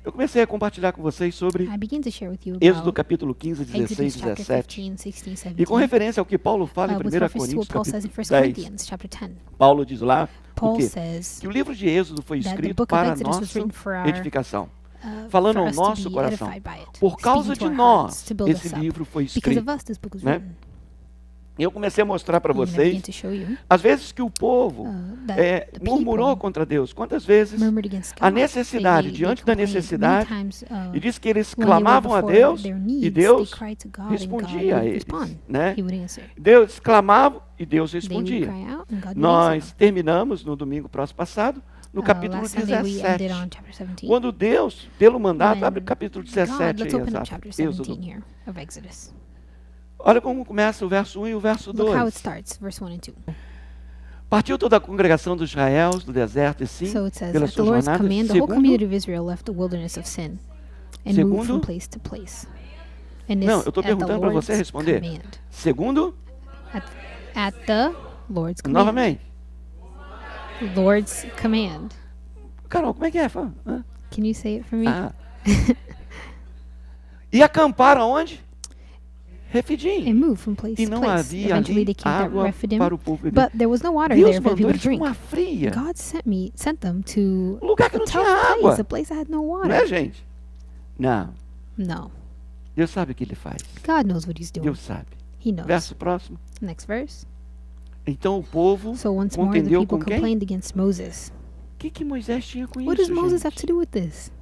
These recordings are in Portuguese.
Eu comecei a compartilhar com vocês sobre I began to share with you Êxodo about capítulo 15, 16 Exodus e chapter 17. 15, 16, E com 17, referência ao que Paulo fala em 1 with reference to Coríntios what Paul says in 1 capítulo 10, Corinthians chapter 10. Paulo diz lá o Paul quê? says Que o livro de Êxodo foi that the escrito book of para a Exodus was nossa written for our, edificação, falando for ao us to nosso be coração. edified by it, Por causa speaking de to our hearts, nós, to build esse us up. livro foi Because escrito. of us, this book was né? written. E eu comecei a mostrar para And I began vocês, to show you às vezes que o povo that the murmurou people contra Deus. Quantas vezes murmured against a God. necessidade, They diante da complained. necessidade, Many times, e diz que eles when they were clamavam a before Deus their e needs, Deus they cried to God, and God respondia a would eles. respond. Né? He would answer. Deus clamava e Deus They would respondia. cry out, and God would Nós answer. terminamos no domingo próximo passado, no capítulo Last Sunday we 17. ended on chapter 17. Quando Deus, pelo mandato, When abre o capítulo God, 17 let's aí, open up exato, chapter 17 Êxodo. here of Exodus. Olha como começa o verso 1 e o verso Look how 2. it starts, verse 1 and 2. Partiu toda a congregação de Israel do deserto e sim, So it says, pela at the sua Lord's jornada, command, the whole segundo... community of Israel left the wilderness of sin and moved from Segundo? place to place. And Não, it's eu estou at the perguntando para Lord's você responder. command. Segundo, At the Lord's command. novamente. Lord's command. Carol, como é que é? Fala. Hã? Can you say it for me? Ah. E acamparam aonde? Refidim. And moved from place E to não place. havia Eventually ali they came to água Rephidim, para o povo beber. but there was no water Deus there for the mandou people to eles para drink. uma fria. God sent them to Lugar que a não tough tinha place, água. a place that had no Não é, water. gente? Não. No. Deus sabe o que ele faz. God knows what he's doing. Deus sabe. He knows. Verso próximo. Next verse. Então o povo So once more the contendeu people com quem? complained against Moses. O que Moisés tinha com What does isso, Moses gente? have to do with this?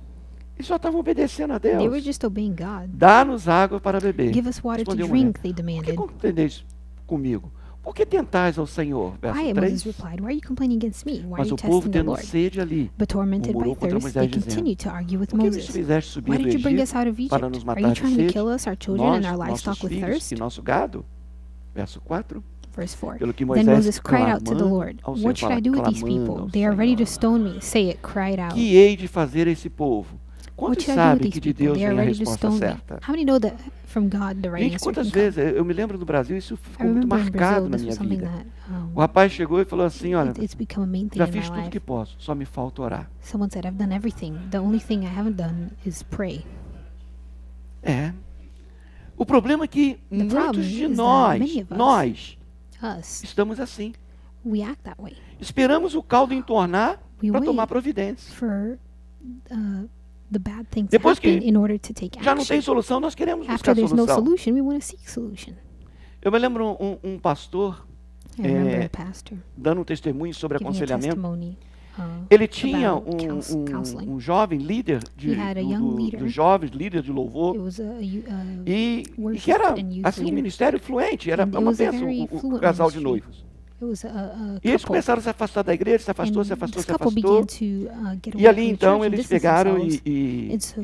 Eles só estavam obedecendo a They were Deus. just obeying God. Dá-nos água para beber. Give us water to Respondeu a mulher. drink, they Por que demanded. contendeis comigo? Por que tentais ao Senhor? Verso Why, 3. Moses replied, why are you complaining against me? Why are Mas you o povo testing the tendo Lord? sede ali, But tormented by murmurou contra thirst, they Moisés dizendo: continued to argue with por que nos Moses. fizeste subir Why do did you bring Egito us out of para Egypt? nos Are you matar de trying to sede? kill us, our children, Nós, and our nossos livestock with filhos thirst? e nosso gado? Verso 4. Verse 4. Pelo que Then Moisés Moses cried out to the clamando Lord, ao Senhor, what should I do with these clamando people? ao They are ready to Senhor. stone me. Say it, cried out. Que hei de fazer esse povo? What Quantos should I do with sabem these que de people? Deus They are vem a ready to resposta stone me. certa? How many know that from God the right Gente, answer quantas can come? vezes, eu me lembro no Brasil, isso I ficou muito remember in marcado Brazil, na this minha was something vida. that O rapaz chegou e falou assim, olha, it's become a main thing já in my fiz tudo life. que posso, só me falta orar. Someone said, I've done everything. The only thing I haven't done is pray. É. O problema é que problem muitos de is that nós, many of us- nós, Us, estamos assim. we act that way. Esperamos o caldo entornar We para tomar wait providência. for the bad things to Depois que happen in order to take Já não tem action. solução, nós queremos After buscar there's no solução. solution, we want to seek solution. Eu me lembro um pastor I remember É, a pastor dando um testemunho sobre giving a aconselhamento. testimony. Ele tinha about counseling. um jovem líder He had a young leader. dos jovens, líder de It louvor, was a e worship que era and youth assim, um leader. ministério fluente, era And it uma was a bênção very o fluent casal de ministry. noivos. It was a E eles couple. começaram a se afastar da igreja, se afastou, And se afastou, this se couple afastou. began to get E away ali from the então church and eles distance pegaram themselves. e And so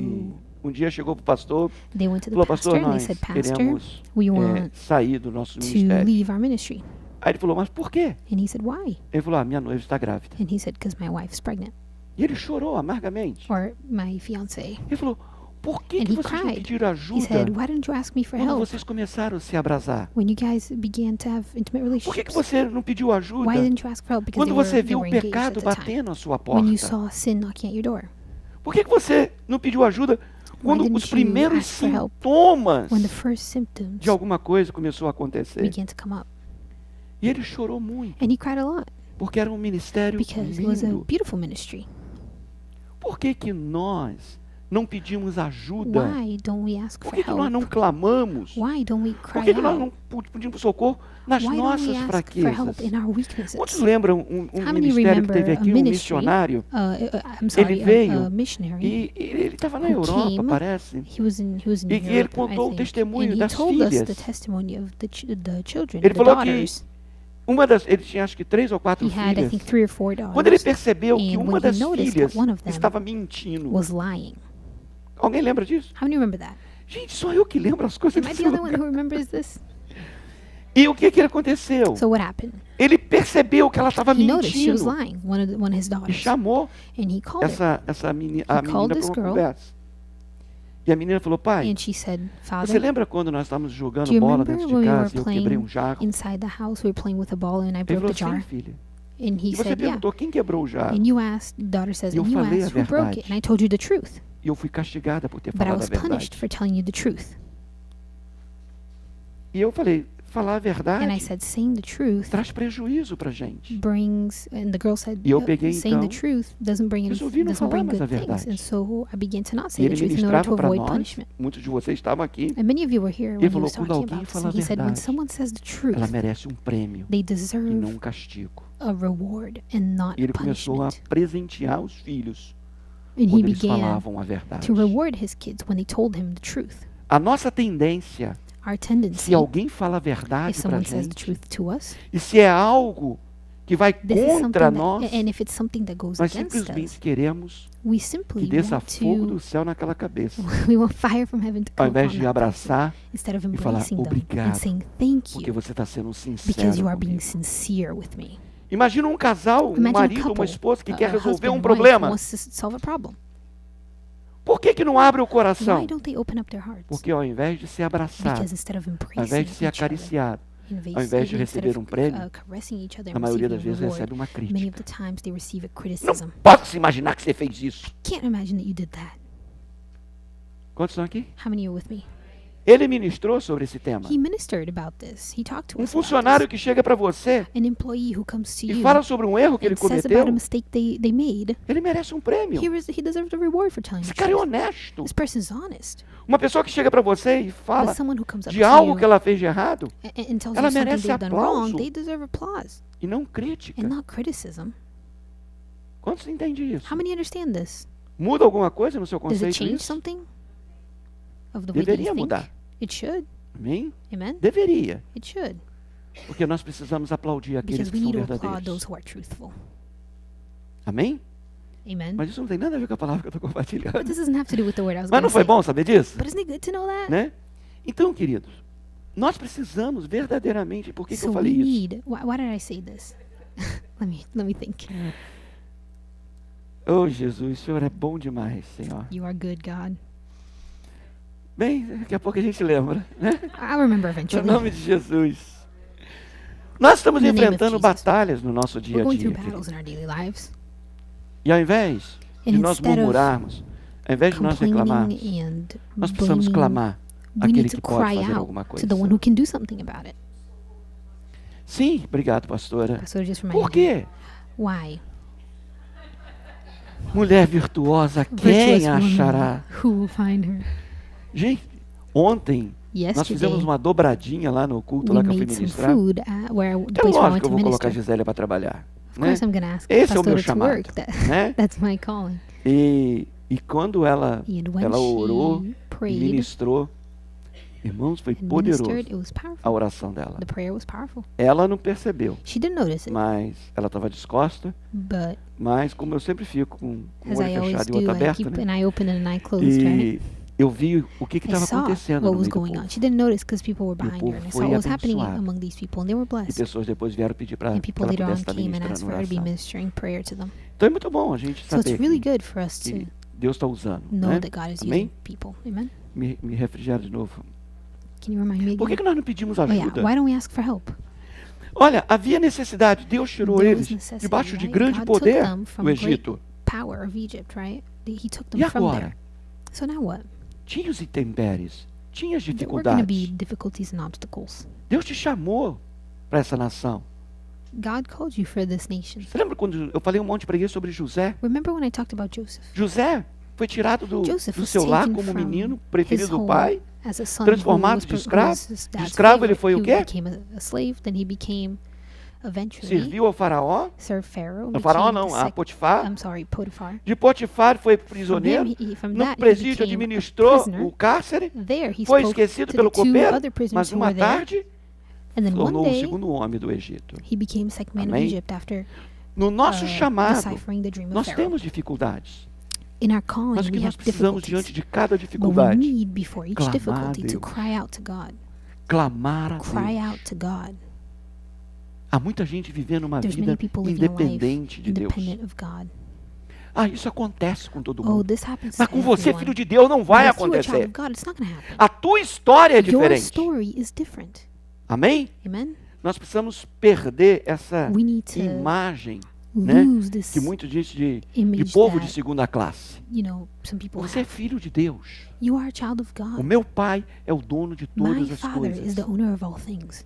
um dia chegou para o pastor They went to e the falou, pastor pastor, and they nós said, Pastor, queremos we want sair do nosso to ministério. leave our ministry. Aí ele falou, mas por quê? And he said, why? Ele falou, minha noiva está grávida. And he said, because my wife's pregnant. E ele chorou amargamente. Or my fiance. Ele falou, por que, And que he vocês não cried. pediram He ajuda said, why didn't you ask me for quando help vocês começaram a se abrasar? when you guys began to have intimate Por que, que relationships? você não pediu ajuda Why didn't you ask for help? Because quando você they viu o were engaged at pecado the time. batendo à sua When you porta? saw sin knocking at your door. Por que, que você não pediu ajuda quando didn't os you primeiros ask for help sintomas When the first symptoms de alguma coisa começou a acontecer? began to come up. E ele chorou muito, And he cried a lot porque era um ministério because it was a lindo. beautiful ministry. Por que que nós não pedimos ajuda? Why don't we ask Por for que que nós help? não clamamos? Why don't we Por cry que que nós out? não pedimos socorro nas Why don't we nossas ask for fraquezas? help in our weaknesses? Quantos lembram How many ministério que teve remember a aqui, um ministry? missionário? I'm sorry, Ele veio a missionary. E ele estava na who Europa, came, parece. He was in E que ele Europe, contou o I think, testemunho and he das told us the filhas. testimony of the children, Ele the falou que daughters. ele tinha acho que 3 ou 4 He had, I filhas. think, 3 or 4 daughters. Quando ele percebeu que And uma when he das noticed filhas that one of them estava mentindo. was lying. Alguém lembra disso? How many remember that? Gente, só eu que lembro as coisas Am I desse the only one lugar. who remembers this? E o que aconteceu? So what happened? Ele percebeu que ela estava He noticed she was mentindo. lying, one of his E daughters. chamou And he called her. a menina called para this uma girl. conversa. E a menina falou, pai, And she said, você Father, lembra quando nós estávamos do jogando you bola remember dentro de when we were casa e eu quebrei playing jarro? inside the house? We were playing with a ball and I Ele broke falou, the jar. sim, filha. And he E você said, yeah. perguntou quem quebrou o jarro? And you asked, the daughter says, E eu and you falei a asked who broke verdade. it. And I told you the truth. E eu fui castigada por ter but I falado a was punished verdade. for telling you the truth. E eu falei, falar a And I verdade said, saying the truth traz prejuízo pra gente. brings, and the girl said, E eu peguei, saying the então, truth doesn't bring resolvi não doesn't falar bring mais a good things. verdade. And so I began to not E say the ele truth in order to ministrava para avoid nós, punishment. muitos de vocês estavam aqui, And many of you were here ele when he falou, was quando talking alguém about this. fala a And he said, when verdade, someone says the truth, ela merece um prêmio they e não deserve um castigo. a reward and not E ele começou a punishment. presentear os filhos And he quando eles began falavam a verdade. to reward his kids when they told him the truth. A nossa tendência, Our tendency, se alguém fala a if verdade pra someone says the gente, truth to us, e se é algo que vai this is contra something nós, that, and if it's something that goes nós against us, simplesmente queremos we que simply desça want fogo do to, céu naquela cabeça. we want fire from heaven to Ao come invés upon de that person, abraçar, instead of e falar, embracing them "Obrigado, and saying thank porque you você está sendo because sincero you are being comigo. sincere with me. Imagina um casal, um Imagine a marido, uma couple, esposa que a quer resolver husband um and wife problema. wants to solve a problem. Por que não abre o coração? Why don't they open up their hearts? Porque ao invés de ser abraçado, Because instead of ao embracing invés de ser each other, acariciado, ao invés de receber um prêmio, caressing each other a and maioria das receiving a vezes reward, recebe uma many of crítica. the times they receive a Não criticism. posso imaginar que você fez isso. Can't imagine that you did that. Quantos estão aqui? How many are with me? Ele ministrou sobre esse tema. He ministered about this. He talked to Um us about funcionário this. que chega para você An employee who comes to e you fala sobre um erro que ele and says cometeu, about a mistake they made, ele merece um prêmio. he deserves a reward for telling Esse the cara é truth. honesto. This person's honest. Uma pessoa que chega para você e But fala someone who comes up de to algo you que ela fez de errado and tells ela you something merece they've done wrong, aplauso. they deserve applause e não crítica. and not criticism. Quantos entendem isso? How many understand this? Muda alguma coisa no seu Does it conceito change isso? something of the way that Deveria you think? mudar. It should. Amém? Amen? Deveria. It should. Porque nós precisamos aplaudir aqueles Because que we são need to applaud verdadeiros. those who are truthful. Amém? Amen? Mas isso não tem nada a ver com a palavra que eu estou compartilhando. But this doesn't have to do with the word I was Mas going não to foi say. bom saber disso? But isn't it good to know that? Né? Então, queridos, nós precisamos verdadeiramente, por que eu So we falei isso? need. Why did I say this? let me think. Oh, Jesus, o Senhor é bom demais, Senhor. You are good, God. Bem, daqui a pouco a gente lembra, né? I'll remember No eventually. nome de Jesus. Nós estamos In the name of enfrentando Jesus. batalhas no nosso dia We're a going dia. through querido. battles in our daily lives. E ao invés de And nós instead of murmurarmos, ao invés de nós reclamarmos, Complaining and nós precisamos blaming, clamar we aquele need que to pode cry fazer out alguma to coisa. the one who can do something about it. Sim, obrigado, pastora. Pastor just Por reminded me. quê? Why? Mulher virtuosa, Virtuous quem woman, achará? who will find her? Gente, ontem nós Yesterday, fizemos uma dobradinha lá no culto we lá que eu fui made some ministrar. food where the É place where I lógico went que eu to vou colocar a minister. Gisélia para trabalhar. Of Né? course, I'm going to ask Esse é o meu Pastor to chamado, work. né? That's my calling. E quando ela And when ela orou she e prayed ministrou, irmãos, foi and poderoso ministered, it was a powerful. oração dela. The prayer was powerful. Ela não percebeu, She didn't notice it, mas ela estava descosta, but mas como eu sempre fico com o as I olho always fechado e o do, outro I aberto, keep né? an eye open and an eye closed, right? E eu vi o que I estava saw acontecendo what no was meio do going on. povo. She didn't notice because people were E o behind povo her, and I foi saw what was happening abençoado. among these people, and they were E blessed. pessoas depois vieram pedir para And que people ela later on pudesse estar came and asked ministrando for her to be oração. ministering prayer to them. Então é muito bom a gente So it's saber really que, good for us to que Deus está usando. know Né? that God is Amém? using people. Amen? Me refrigera de novo. Can you remind me Por que again? nós não pedimos Oh yeah, ajuda? why don't we ask for help? Olha, havia necessidade. Deus tirou There eles was necessity, debaixo de right? grande God took poder them from do great Egito. power of Egypt, right? He took them E from agora? there. So now what? Tinha os intempéries, tinha as There were going to be dificuldades. difficulties and obstacles. Deus te chamou para essa nação. God called you for this nation. Você lembra quando eu falei um monte para ele sobre José? Remember when I talked about Joseph? José foi tirado do Joseph was seu lar taken como from menino his preferido do home pai. as a son transformado de escravo. his De dad's escravo ele favorite. foi o He quê? became a slave, then he became eventually Serviu ao faraó. served Pharaoh. Ao faraó became não, the a Potifar. I'm sorry, Potiphar. De Potifar foi From prisioneiro. from No that, he presídio became a administrou prisoner. o cárcere. There he Foi spoke esquecido to pelo the two copeiro. other prisoners Mas who uma were there. tarde And then one tornou o day segundo homem do Egito. he became second man of Amém? Egypt after No nosso chamado, deciphering the dream of nós Pharaoh. temos dificuldades. In our calling, Mas o que we nós have precisamos difficulties. diante de cada But we dificuldade? need, before each Clamar a difficulty, to Deus. cry out to God. Clamar a Cry Deus. out to God. Há muita gente vivendo uma There's vida many people living a life independente de Deus. independent of God. Ah, isso acontece com todo Oh, mundo. this happens Mas to com você, everyone. filho de Deus, não vai But if you are a child acontecer. of God, it's not going to happen. A tua história é Your diferente. story is different. Amém? Amen? Nós precisamos perder essa We need to imagem né? lose this Que muito diz de image povo de that, segunda classe. some people Você é have. filho de Deus. You are a child of O God. meu pai é o dono de My todas as Father is coisas. the owner of all things.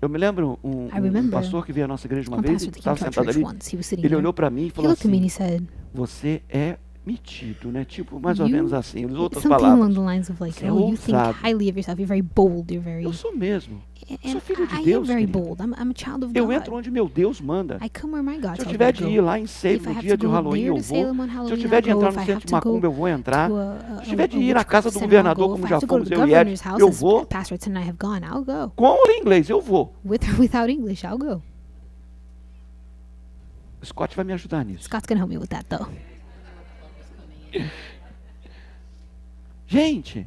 Eu me lembro um remember pastor que veio à nossa igreja uma One vez, pastor ele that came estava to our sentado church ali, once, he was sitting ele there. olhou para mim e He falou looked at me and assim, he said, você é metido, né? Tipo, mais ou You- menos assim, as outras something along palavras. the lines of like, Você é oh, you think ousado. highly of yourself, you're very bold, you're very... Eu sou mesmo. And sou filho de I am Deus, very querido. bold. I'm a child of Eu God. entro onde meu Deus manda. I come where my God Se eu tells tiver me de to ir go. lá em Salem If I no have dia to de go Halloween, there eu to vou. Salem on Se eu Halloween, tiver I'll de go. entrar If no I centro have de to go Macumba, eu vou entrar. to Se tiver de ir na witchcraft casa do center, I'll governador, go. como If I já have to go to fomos the eu e governor's Ed, house, eu as vou. Pastor Ted and I have gone, I'll go. Com ou em inglês, eu vou. Without English, I'll go. O Scott vai me ajudar nisso. Scott's gonna help me with that though. Gente,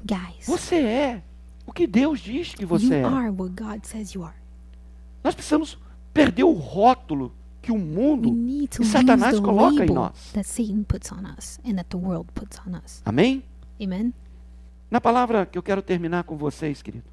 Guys, você é o que Deus diz que você you é. are what God says you are. Nós precisamos perder o rótulo que o We mundo need to e lose Satanás the coloca em label nós. that Satan puts on us and that the world puts on us. Amém? Amen? Na palavra que eu quero terminar com vocês, querido.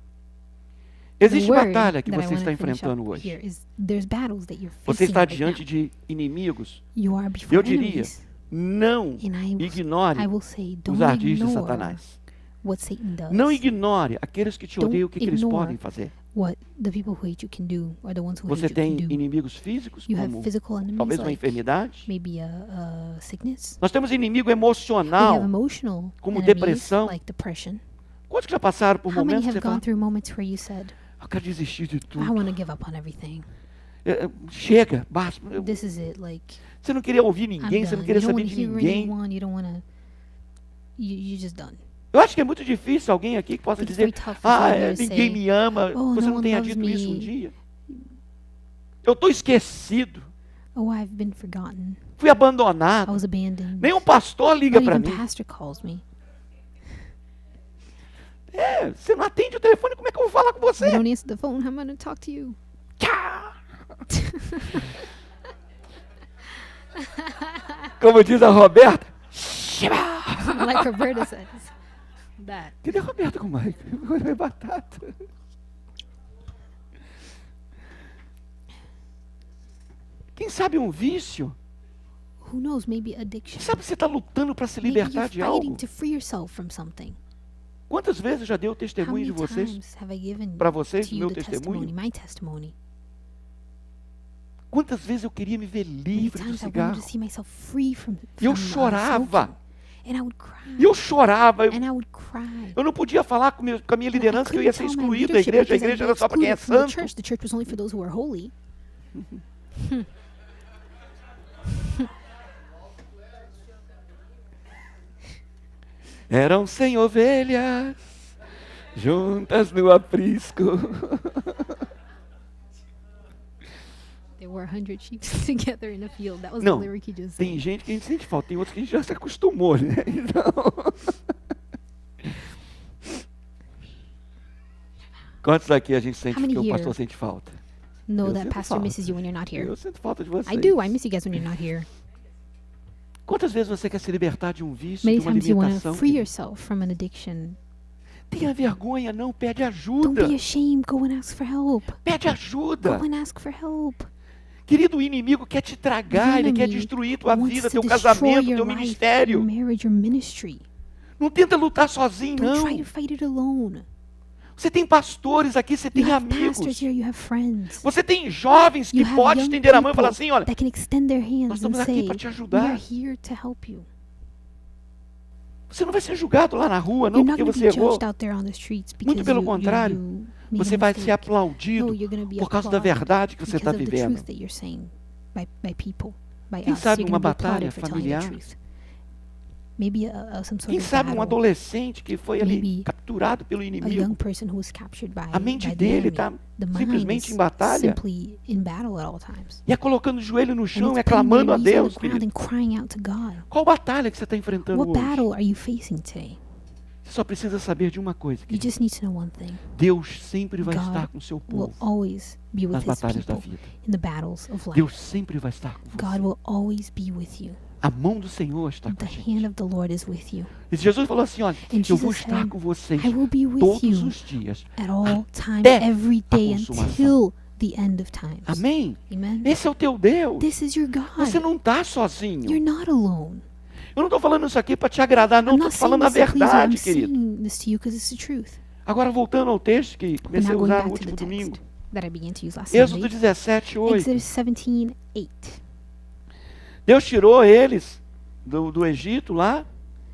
The Existe word batalha que that I você wanna está finish enfrentando up hoje. here is there's battles that you're Você facing está right diante now. de inimigos. You are before Eu diria, enemies. não And I ignore will say, os don't ardis de ignore Satanás. what Satan does. Não ignore aqueles que te Don't odeiam, o que eles ignore podem fazer. What the people who hate you can do, or the ones who Você hate you can tem do. inimigos físicos, You have como physical enemies talvez uma like enfermidade. maybe a sickness. Nós temos inimigo We have emocional, emotional como enemies depressão. like depression. Quantos que já passaram por How many momentos que have você fala, gone through moments where you said, eu quero desistir de I tudo. want to give up on everything. Chega, basta. This is it. Like, Você não queria ouvir I'm ninguém, você done. não queria You don't saber want to de hear ninguém. anyone. You don't want to. You're just done. Eu acho que é muito difícil alguém aqui que possa It's dizer, very tough for some of you to ninguém say, me ama, "Oh, você no não one tenha loves dito isso um me." dia. Eu estou esquecido, Oh, I've been forgotten. fui I abandonado. was abandoned. Nenhum pastor liga Not para even mim. pastor calls me. Você não atende o telefone, como é que eu vou falar com You você? don't answer the phone. How am I going to talk to you? Tchá! Como diz a Roberta, Shiba! Like Roberta says. That. Cadê a Roberta com o Mike? É batata. Quem sabe um vício? Who knows? Maybe addiction. Quem sabe você está lutando para se Maybe libertar you're de fighting algo? to free yourself from something. Quantas vezes já deu How testemunho de many vocês? times have I given Para vocês, to o you meu the testimony, testemunho? my testimony? Quantas vezes eu queria me ver Many livre do times I wanted cigarro? to see myself free from E eu smoking. chorava. And I would cry. E eu chorava. And I would cry. Eu não podia falar com a minha I liderança que eu ia ser couldn't tell my excluído da leadership igreja. A because I'd igreja be era só para quem é excluded from the santo. church. The church was only for those who are holy. Eram 100 ovelhas juntas no aprisco. There were 100 sheep together in a field. That was Não, the lyric he just tem sang. gente que a gente sente falta, tem outros que a gente já se acostumou, né? Então... Quantos aqui a gente sente How many que o here pastor sente falta? Know Eu that sinto pastor falta. misses you when you're not here. Eu sinto falta de vocês. I do. I miss you guys when you're not here. Quantas vezes você quer se libertar de um vício, Many de uma times you want to limitação? free yourself from an addiction. Tenha vergonha, não, pede Don't ajuda. be ashamed. Go and ask for help. Pede ajuda. Go and ask for help. Querido, o inimigo quer te tragar, ele quer enemy destruir tua wants vida, to teu destroy casamento, your teu life, ministério. your marriage, your ministry. Não tenta lutar sozinho, Don't try não. to fight it alone. Você tem pastores aqui, você You tem have amigos. pastors here. You have friends. Você tem jovens que You have podem young estender a mão e falar people assim, olha, that can extend their nós hands and estamos aqui say, para te "We are ajudar. here to help you." Você não vai ser julgado lá na rua, não You're not porque going to você be errou. judged out there on the streets because Muito pelo you contrário, made Você a vai ser mistake. aplaudido No, you're going to be por causa da applauded verdade que você because está of the vivendo. truth that you're saying by people, by Quem us. sabe You're uma going to be batalha applauded for telling the familiar? truth. Maybe some sort Quem of sabe um battle. adolescente que foi ali Maybe capturado pelo A young inimigo. person who was captured by, A mente by the dele enemy. está The mind simplesmente is em batalha. simply in battle at all times. E é colocando o joelho no And chão it's e putting their clamando a knees on Deus, the ground querido. and crying out to God. Qual batalha que você está enfrentando What hoje? battle are you facing today? Você só precisa saber de uma coisa, You querido. just need to know one thing. Deus sempre vai God estar com o seu will povo always be with nas his batalhas da people vida. in the battles of life. Deus sempre vai estar com God você. will always be with you. A mão do Senhor está com The a hand gente. of the Lord is with you. E Jesus falou assim, olha, And eu vou Jesus estar said, com vocês I will be with todos you os dias. at all times, até every a day consumação. until the end of times. Amém? Amen. Esse é o teu Deus. This is your God. Você não está sozinho. You're not alone. Eu não estou falando isso aqui para te agradar, não. I'm Estou not te saying falando a this to please you. I'm verdade, querido. saying this to you because it's the truth. Agora, voltando ao texto que But comecei a now going usar no back to the último text domingo. that I began to use last Êxodo Sunday. 17, 8. Exodus 17:8. Deus tirou eles do Egito lá,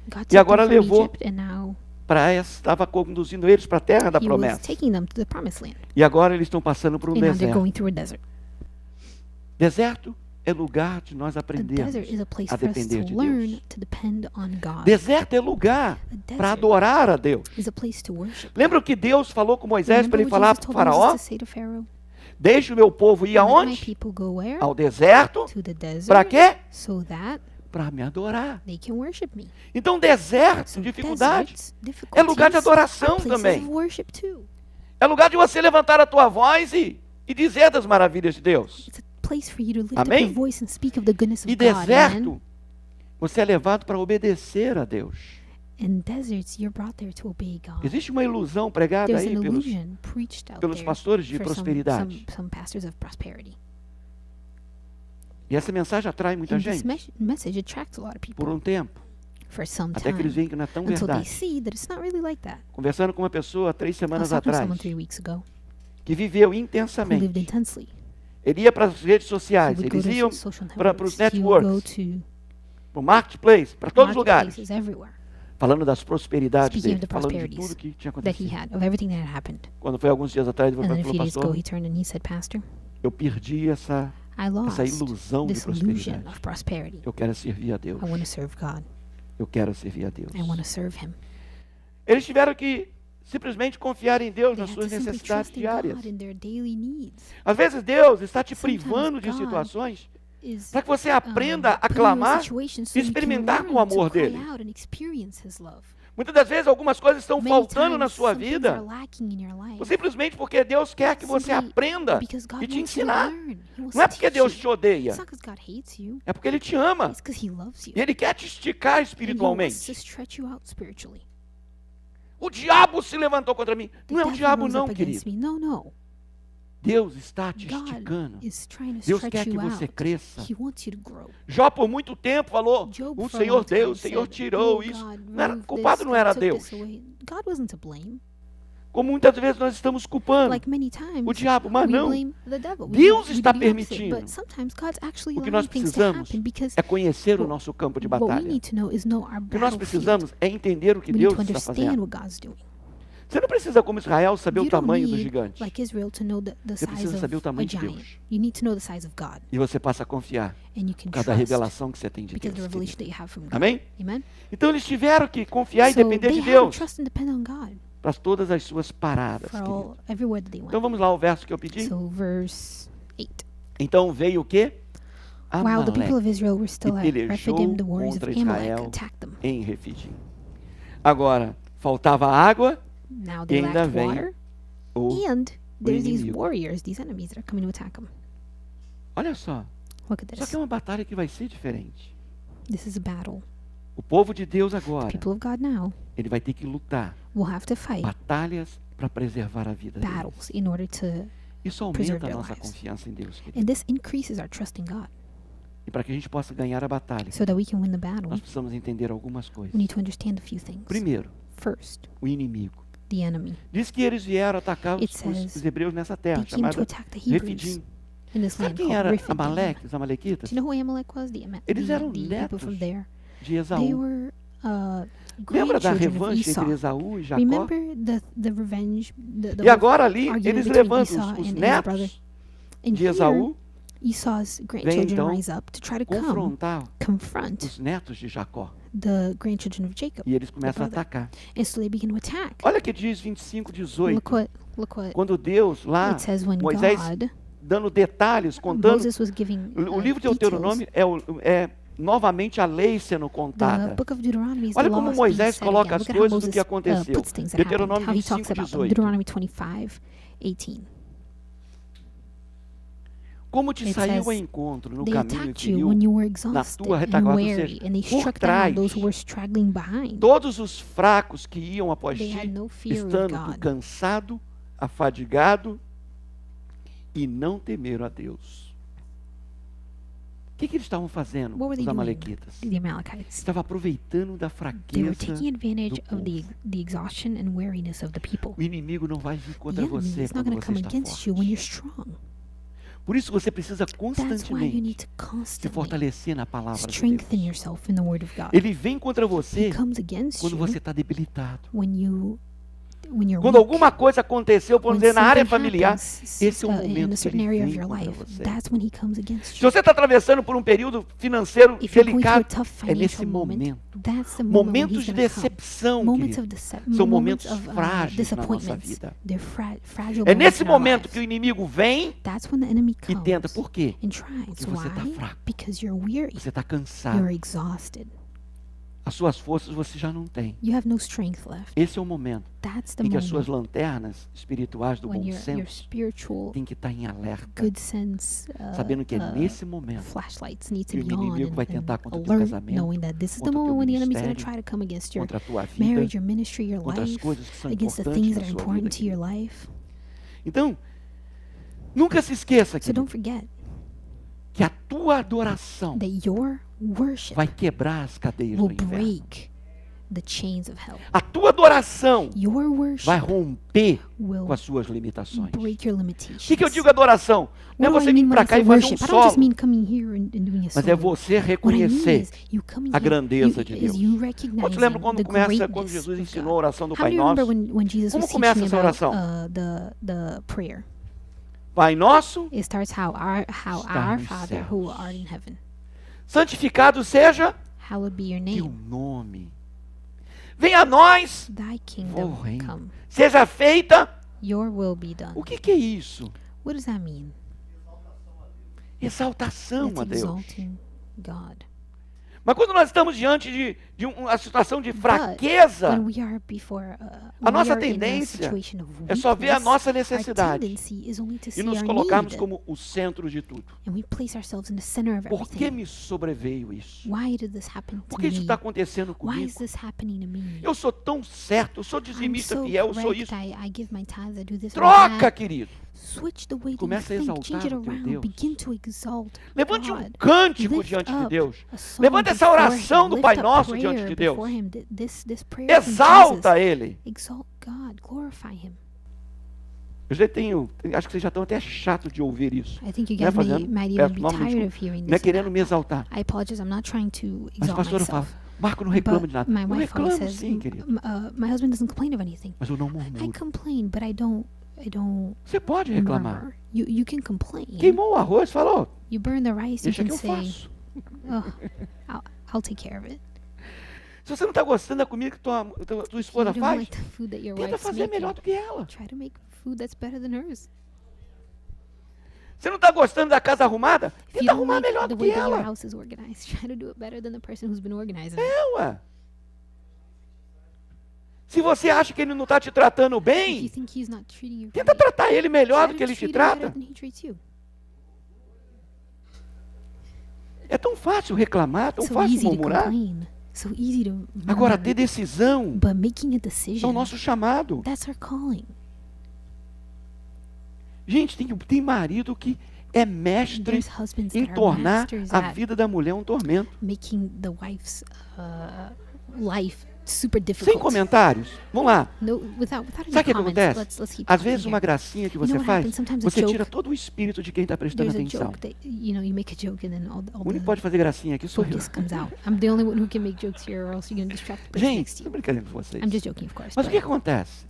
God E took agora them from levou Egypt, and now estava conduzindo eles para a terra da he was promessa. taking them to the promised land. E agora eles estão passando por um And now they're deserto. going through a desert. Deserto é lugar de nós A aprendermos desert is a place a for us depender to de learn Deus. to depend on God. Deserto é lugar A para desert adorar a Deus. is a place to worship. Lembra o que Deus falou com Moisés para Remember ele what falar Jesus para o told Moses faraó? to say to Pharaoh? Deixe o meu povo ir Let my aonde? people go where? Ao deserto. To the desert. Para quê? So that Para me adorar. they can worship me. Então deserto, So dificuldade, deserts, é lugar de difficulties adoração are places também. of worship too. É lugar de você levantar a tua voz e dizer das maravilhas de Deus. It's a place for you to lift up Amém? your voice and speak of the goodness of E God. Amen? deserto, você é levado para obedecer a Deus. In deserts, you're brought there to obey God. Existe uma ilusão pregada There's aí an pelos illusion preached out pelos there pastores de for prosperidade. some pastors of prosperity. E essa mensagem atrai muita And this gente message attracts a lot of por people um tempo, for some até que eles time veem que não é tão until they verdade. see that it's not really like that. Conversando com uma pessoa 3 I was semanas talking to atrás, someone 3 weeks ago que viveu who lived intensamente. intensely. Ele ia para as redes He sociais, would go eles to iam social para os networks. He would go networks, to para o marketplace, para todos os lugares, marketplaces everywhere falando das prosperidades Speaking dele, of the falando de prosperities tudo que tinha that he acontecido. had, of everything that had happened. Quando foi alguns dias atrás, ele And then a falou, few days ago, pastor, he turned and he said, Pastor, eu perdi essa I lost ilusão de this illusion prosperidade. of prosperity. Eu quero servir a Deus. I want to serve God. Eu quero servir a Deus. I want to serve Him. Eles tiveram que simplesmente confiar em Deus They nas had suas to simply necessidades trust in diárias. God in their daily needs. Às vezes Deus está te Sometimes privando de God situações Is para que você aprenda a putting you in clamar. situations so e you can experimentar learn com o amor to cry dele. out and experience His love. Muitas das vezes algumas coisas estão Many faltando na times, sua some things are vida, lacking in your life. ou simplesmente porque Deus quer que você Simply aprenda because God e te wants you to ensinar. learn. He wants Não é to porque teach Deus you. te odeia, It's not because God hates you. é porque Ele te ama. It's because He loves you. E Ele quer te esticar And He wants to espiritualmente. stretch you out spiritually. O diabo se levantou contra mim. The Não é o devil diabo rose não, up against querido. me. No, no. Deus está te God esticando. is trying to Deus stretch quer que you você out. cresça. He wants you to grow. Jó por muito tempo falou, Job, o for a Senhor long time, deu, o Senhor said, tirou "Oh, isso. God, Não era, remove culpado this, não God era took Deus. this away." God wasn't to blame. Como muitas vezes nós estamos culpando Like many times, o diabo, mas we não. blame the devil. Deus We está do the opposite, permitindo. But sometimes God's actually O que nós allowing things to precisamos happen because é conhecer o what- nosso campo de what we batalha. need to know is know our O que nós battlefield. precisamos é entender o que We need Deus to está understand fazendo. what God's doing. Você não precisa, como Israel, saber You o don't tamanho do need, gigante. like Israel, to know the Você size precisa of saber o a tamanho de giant. Deus. You need to know the size of God, E você passa a confiar and you can por causa da trust revelação que você tem de because of the Deus. revelation querido. that you have from God. Amém? Amen. Então eles tiveram que confiar e So depender they de had to Deus trust and depend on God para todas as suas paradas. for querido. all everywhere that they went. Então vamos lá ao verso que eu pedi. So verse 8. Então veio o quê? While the people Amaleque of Israel were still e at pelejou Rephidim, the warriors of contra Amalek Israel attacked them. em Refidim. Agora, faltava água, Now e they ainda lacked vem water, o... and there's these inimigo. warriors, these enemies that are coming to attack them. Olha só, Look at só this. que é uma batalha que vai ser diferente. This is a battle. O povo de Deus agora, People of God now ele vai ter que lutar will have to fight batalhas para preservar a vida deles. battles in order to, Isso preserve aumenta a their nossa lives. confiança em Deus, querido. and this increases our trust in God, E para que a gente possa ganhar a batalha, so that we can win the battle. nós precisamos entender algumas coisas. We need to understand a few things. Primeiro, First, o inimigo. the enemy. Diz que eles vieram atacar It os says hebreus nessa terra, They came to chamada attack the Hebrews Refidim. in this Sabe land quem called era Rephidim. Amaleque, os Do amalequitas? you know who Amalek was? Eles eram The people netos from there. de They Esaú. were Lembra da grandchildren of revanche Esau. entre Esaú e Jacó? Remember the revenge, the E agora ali, argument eles between levantam Esau os and his brother. netos And de here, Esaú Esau's grandchildren então rise up to try to confrontar confront os netos de Jacó. the grandchildren of Jacob. E eles começam a brother. atacar. And so they begin to attack. Olha que diz 25:18. Look what Quando Deus lá, it says when Moisés God, dando detalhes, contando. Moses was giving O livro de details. Deuteronômio é novamente a lei sendo The contada. book of Deuteronomy is Olha the como laws Moisés being said coloca again. as Look at how coisas do Moses que aconteceu. puts things that happened, Deuteronômio how he talks about them. 25:18. Deuteronomy 25:18. Como te It saiu says, ao encontro no They caminho attacked que you viu when you were exhausted tua and retaguarda, ou weary, seja, and they por struck down trás. those who were straggling behind. todos os fracos que iam após They ti, had no fear of estando God. cansado, afadigado e não temeram a Deus. O que eles estavam fazendo, What were they os doing? amalequitas? The Amalekites. Estavam aproveitando da They were fraqueza. taking advantage do of the exhaustion and weariness of the people. O inimigo não vai vir The contra enemy você is not quando going to você come está against you when you're forte. strong. Por isso você precisa That's why you constantemente need to se constantly fortalecer na palavra de strengthen Deus. yourself in the Word of God. Ele vem contra você He comes against quando you você está debilitado. when you're Quando weak. alguma coisa aconteceu, vamos When dizer, na área something familiar, happens, esse é o in momento a que certain ele area of vem your contra life, você. that's when he comes against Se you. você está atravessando por um período financeiro If you're going through a delicado, tough é nesse financial moment, momento. that's the moment when Momentos he's de going to come. decepção, Moments querido, of são moments momentos of frágeis na nossa disappointments. vida. They're fragile É moments nesse in our momento lives. que o inimigo vem That's when the enemy e tenta. comes Por quê? and tries. Porque você está Why? fraco. Because you're weary. Você está cansado. You're exhausted. As suas forças você já não tem. You have no strength left. Esse é o momento That's the em que as suas moment lanternas espirituais do when bom your senso spiritual têm que estar em alerta, good sense sabendo que é nesse momento flashlights need que to o be on inimigo vai and tentar contra o teu alert, casamento, knowing that this is the contra o teu moment when the enemy's going to ministério, try to come against your contra a tua vida, marriage, your ministry, your contra as life, coisas que são against the importantes things na that are sua important vida. to your querido. life. Então, nunca se esqueça So don't querido, forget que a tua adoração that your worship vai quebrar as cadeias do will inferno. break the chains of hell. A tua adoração Your vai worship romper will com as suas limitações. break your O limitations. que eu digo adoração? Não é What do você I vir mean when para I cá say e fazer um worship? I don't just solo, mean coming here and doing a mas é solo. você What I mean reconhecer is you coming a here, grandeza de is Deus. you recognizing Quantos lembram quando the começa, greatness quando Jesus of ensinou a God. oração do How Pai do you remember Nosso? when Jesus Como was começa teaching essa about oração? the prayer? Pai Nosso, It starts how Está our nos Father céus. who art in heaven, santificado seja hallowed be your teu name. nome. Venha a nós, Thy o kingdom reino. come. Seja feita. Your will be done. O que é isso? What does that mean? Exaltação It's a Deus. exalting God. Mas quando nós estamos diante de uma situação de When fraqueza, we are before a when we nossa are in a tendência situation of é só ver a weakness, nossa our necessidade tendency is only to e see nos our colocarmos need, como o centro de tudo. and we place ourselves in the center of Por que everything. me sobreveio isso? Why did this happen to Por que isso me? está acontecendo Why is comigo? this happening to me? Eu sou tão certo, eu sou I'm dizimista so fiel, eu sou correct. isso. I give my tithes. I do this. I do Troca, that. querido. Switch the way that you Começa a think. exaltar Change it o teu around. Deus. Begin to exalt Levante um God. cântico Lift diante de up Deus. a song Levante essa before oração him. do Lift Pai up Nosso prayer diante de Deus. before him. This prayer from Exalta Jesus. Ele. Exalt God. Glorify Him. Eu já tenho, acho que vocês já estão até chato de ouvir isso. I think you Não é guys may, fazendo, might peço even be nome, tired desculpa. of hearing Não é this. querendo me exaltar. I apologize. I'm not trying to Mas a exalt pastora fala, myself. Marco, não reclama de But nada. my Eu wife always reclamo says, sim, querido. my husband doesn't complain of anything. Mas eu não I murmuro. complain, but I don't Você pode reclamar. murmur. You can complain. Queimou o arroz, falou, You burn the rice, you deixa can que eu say, faço. oh, I'll take care of it. Se você não está gostando da comida que tua If you esposa don't faz, like the food that your tenta wife's fazer melhor making, do que ela. try to make food that's better than hers. Você não está gostando da casa arrumada? If you Tenta don't arrumar like melhor the do way que that your ela. house is organized, try to do it better than the person who's been organizing it. É, ué. Se você acha que ele não está te tratando If you bem, think he's not treating you tenta right, tratar ele melhor try do to que ele te treat him better trata. than he treats you. É tão fácil reclamar, tão So fácil easy to murmurar. complain. So easy to Agora, murmur. ter decisão But making a é o decision, nosso chamado. that's our calling. Gente, tem marido que é mestre There's husbands em that are tornar masters a at vida da mulher um tormento. making the wife's life super Sem difficult. comentários. Vamos lá. No, without Sabe any o que comments. acontece? Let's keep Às talking vezes, uma here. gracinha que You know você what faz, happens? Sometimes a você tira joke- todo o espírito de quem está prestando There's a atenção. joke that you make a joke and then all O único que the pode fazer gracinha aqui sou eu. focus comes out. I'm the only one who can make jokes here, or else you're gonna distract the person Gente, next to estou you. brincando com vocês. I'm just joking, of course. Mas o que But, acontece?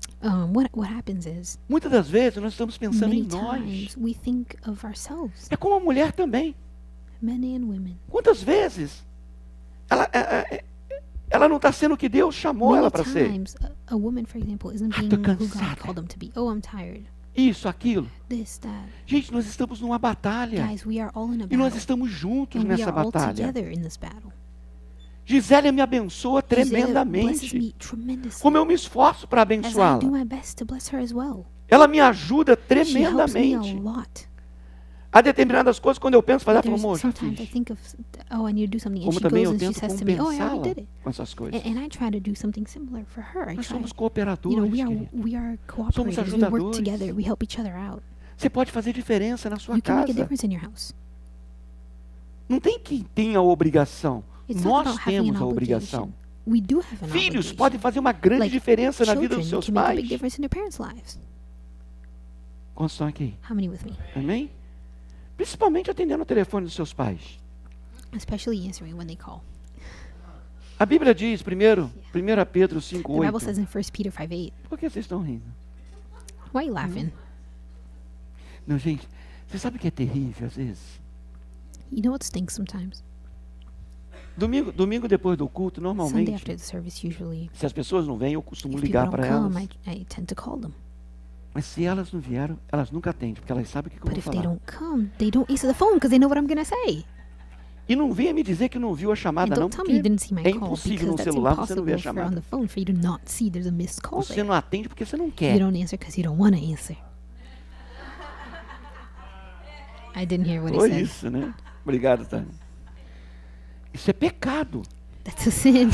what happens is Muitas das vezes nós estamos pensando many em nós. times we think of ourselves, É como a mulher também. men and women. Quantas vezes ela não está sendo o que Deus chamou Many ela para ser? times, a woman, for example, isn't Ah, being tô who God cansada. called them to be. Oh, I'm tired. Isso, aquilo. This, that. Gente, nós estamos numa batalha. Guys, we are all in a E nós battle, estamos juntos and we nessa are all batalha. together in this battle. Gisélia me abençoa Gisele blesses tremendamente. me tremendously, Como eu me esforço para as I do abençoá-la. my best to bless her as well. Ela me ajuda She helps me a tremendamente. lot. Há determinadas coisas, quando eu penso fazer, ela fala, There's amor, já sometimes I fiz. think of, oh, I need to do something, and Como she também goes eu and she tento says to me, oh, I already compensá-la did it. com essas coisas. And I try to do something similar for her. I Nós try, somos you know, cooperadores, querido. we are cooperators. We work ajudadores. together. We help each other out. Você pode fazer diferença na sua You can make a casa. difference in your house. Não tem quem tenha a obrigação. It's not Nós about having temos an a obrigação. obligation. We do have an Filhos obligation. podem fazer uma grande Like, diferença na vida dos children seus can make a big pais. difference in their parents' lives. Quantos estão aqui? How many with me? Amém? Principalmente atendendo o telefone dos seus pais. Especially answering when they call. A Bíblia diz, primeiro, 1 Pedro The Bible says 5:8. in 1 Peter 5:8. Por que vocês estão rindo? Why are you laughing? Não, gente, você sabe o que é terrível às vezes? You know what stinks sometimes? Domingo depois do culto, Sunday normalmente, after the service, usually, se as pessoas não vêm, eu costumo if people ligar don't para come, elas. I tend to call them. Mas se elas não vieram, elas nunca atendem, porque elas sabem o que eu But vou if they falar. don't come, they don't answer the phone because they know what I'm going to say. E não venha me dizer que não viu a And chamada, não, don't tell me you porque didn't see my é call impossível no because that's celular você não ver a impossible for on chamada. the phone for you to not see there's a missed call Você there. não atende porque você não You quer. don't answer because you don't want to answer. I didn't hear what he Foi said. isso, né? Obrigado, Tânia. Isso é pecado. That's a sin.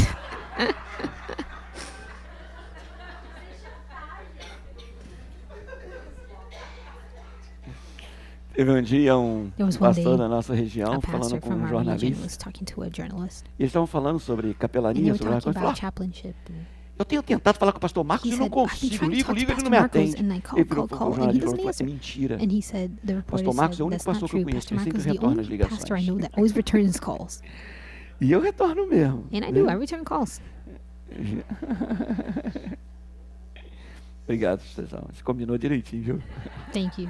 Teve um dia There was one pastor day, da nossa A região pastor falando com from um our region jornalista. was talking to a journalist, E eles estavam falando sobre and they capelania, were sobre uma talking coisa. about Falou, chaplainship. And eu tenho tentado falar com o pastor Marcos he e não said, I've been consigo. trying to Ligo, talk to ligo, ele não Pastor me Marcos, atende. and I Ele call, virou call, pro call, and he jornalista e doesn't falou, é answer. mentira. And he said, the reporter Pastor Marcos é o said, único that's not pastor que eu true. conheço, Pastor ele sempre Marcos is the retorna as only pastor I know ligações. that always returns calls. E eu retorno mesmo. And I né? do, I return calls. Obrigado, Cezão. Você combinou direitinho, viu? Thank you.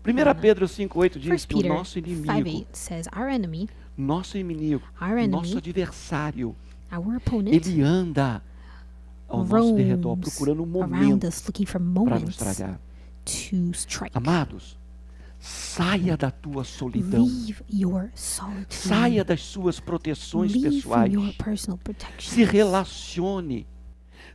1 Pedro 5:8 diz 1 que o Peter nosso inimigo, 5:8 says, our enemy, nosso enemy, adversário, our opponent, ele anda ao nosso derredor roams procurando um around momento us looking for para nos moments tragar. to strike. Amados, saia da tua solidão. Leave your solitude. Saia das suas proteções Leave from pessoais. your personal protection. Se relacione.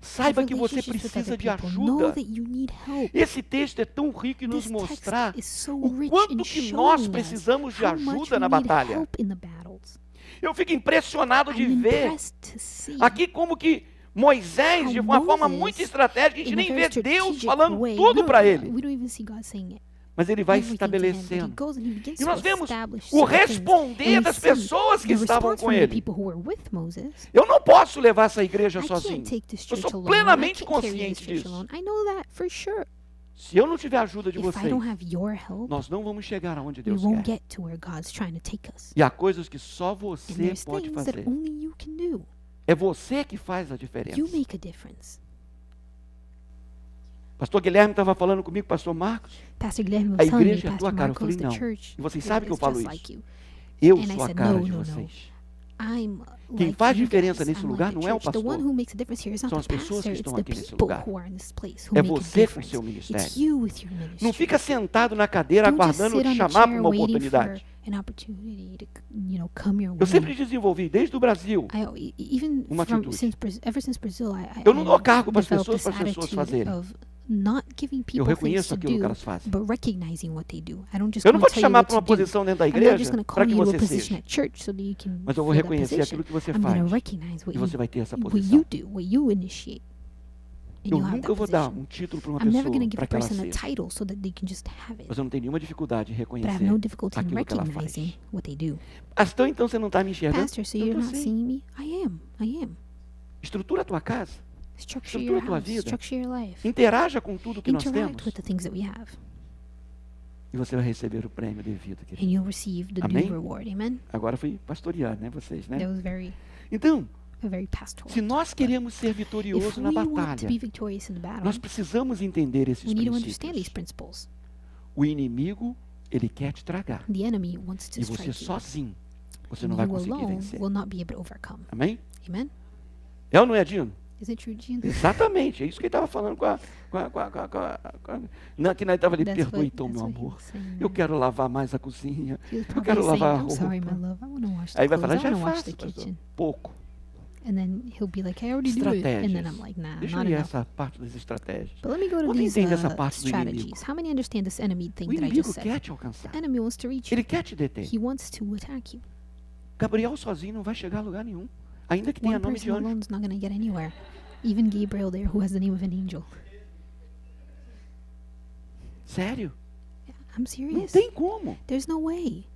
Saiba que você Relationships with precisa other de people. Know ajuda. that you need help. Esse texto é tão rico em nos This text mostrar is so o rich quanto in que nós showing us precisamos de how much ajuda we na need batalha. help in the battles. Eu fico impressionado de I'm ver impressed to see aqui como que Moisés, de uma forma muito estratégica, a gente in a nem very vê Deus strategic falando way. tudo para ele. We don't even see God saying it. Mas ele vai Everything to him, but he estabelecendo. goes and he begins E nós to vemos establish o certain things. responder And we das see pessoas que the estavam response com from the ele. people who were with Moses. Eu não posso levar essa igreja I sozinho. can't take this Eu church sou alone. I plenamente can't carry this consciente church disso. alone. I know that for sure. Se eu não tiver a ajuda de If I vocês, don't have your help, nós não vamos chegar aonde we Deus won't quer. get to where God's trying to take us. E há coisas que só And você there's pode things that fazer. only you can do. É você que faz a diferença. You make a difference. Pastor Guilherme estava falando comigo, pastor Marcos. Pastor Guilherme A was telling me, igreja é a tua Pastor cara. Eu Marcos, falei, the não. church E vocês is sabem que eu falo just isso. like you. Eu And I sou a said, cara no, de no, no. vocês. I'm Quem like faz you diferença guys. nesse I'm lugar like the não é o church. The one pastor. who makes a difference here is not São the as pessoas pastor, que it's estão the aqui nesse people lugar. who are in this place who É make a você com o difference. seu ministério. It's you with your ministry. Não fica sentado na cadeira Don't just aguardando sit eu te on a chamar para chair uma waiting for oportunidade. an opportunity to, come your Eu sempre way. desenvolvi, desde o Brasil, Even uma from atitude. Ever since Brazil, Eu não dou cargo para as developed pessoas, this para as pessoas attitude fazerem. of not giving Eu people things reconheço to aquilo que do, elas fazem. but recognizing what they do. I don't just Eu não wanna vou te tell you chamar what para uma to do. posição dentro da I'm not just igreja going to para call que you a você position seja. at church so that you can Mas eu vou fill that reconhecer position. aquilo que você I'm going to faz. recognize E você vai ter essa what posição. you do, what you initiate. And Eu you'll have nunca that vou dar position. um título para uma I'm never pessoa going to give para a que ela person a seja. title so that they can just have it. Mas eu não tenho nenhuma dificuldade em But I have reconhecer no difficulty in aquilo que ela faz. recognizing what they do. Pastor, então você não está me enxergando? Pastor, so Eu you're tô not sim. seeing me? I am. I am. Estrutura a tua casa. Structure Estrutura your a tua house. vida. Structure your life. Interaja com tudo que nós temos. Interact with the things that we have. E você vai receber o prêmio devido, querido. And you'll receive the Amém? due reward. Amen? Agora fui pastorear, né? Vocês, né? That was very, Então, very pastoral. se nós queremos ser If vitoriosos we na want to batalha, be victorious in the battle, nós precisamos entender esses we need to understand these princípios. principles. O inimigo, ele quer te tragar. The enemy wants to E você strike you. sozinho, você And não vai you conseguir alone vencer. will not be able to overcome. Amém? Amen? É ou não é, Dino? Isn't it true, Gene? Exatamente, é isso que ele estava falando Não, que nós estava ali, That's perdoe what- então, that's meu what he amor. was saying Eu there. quero lavar mais a cozinha. He was Eu probably quero saying, lavar a I'm sorry, my roupa. love. I want to wash the Aí vai clothes. falar, I já want to wash faço, the pastor. kitchen. Pouco. And then he'll be like, I already do it. And then Estratégias. I'm like, nah, Deixa eu not ir enough. essa parte das estratégias. But let me go to Quanto these entende essa parte do strategies. inimigo? How many understand this enemy thing O that I inimigo just said? quer te alcançar. The enemy wants to reach you. Ele quer te deter. He wants to attack you. Gabriel sozinho não vai chegar a lugar nenhum. Ainda que tenha One nome de person anjo. alone is not going to get anywhere. Even Gabriel there, who has the name of an angel. Sério? Yeah. I'm Não serious. tem como. There's no way.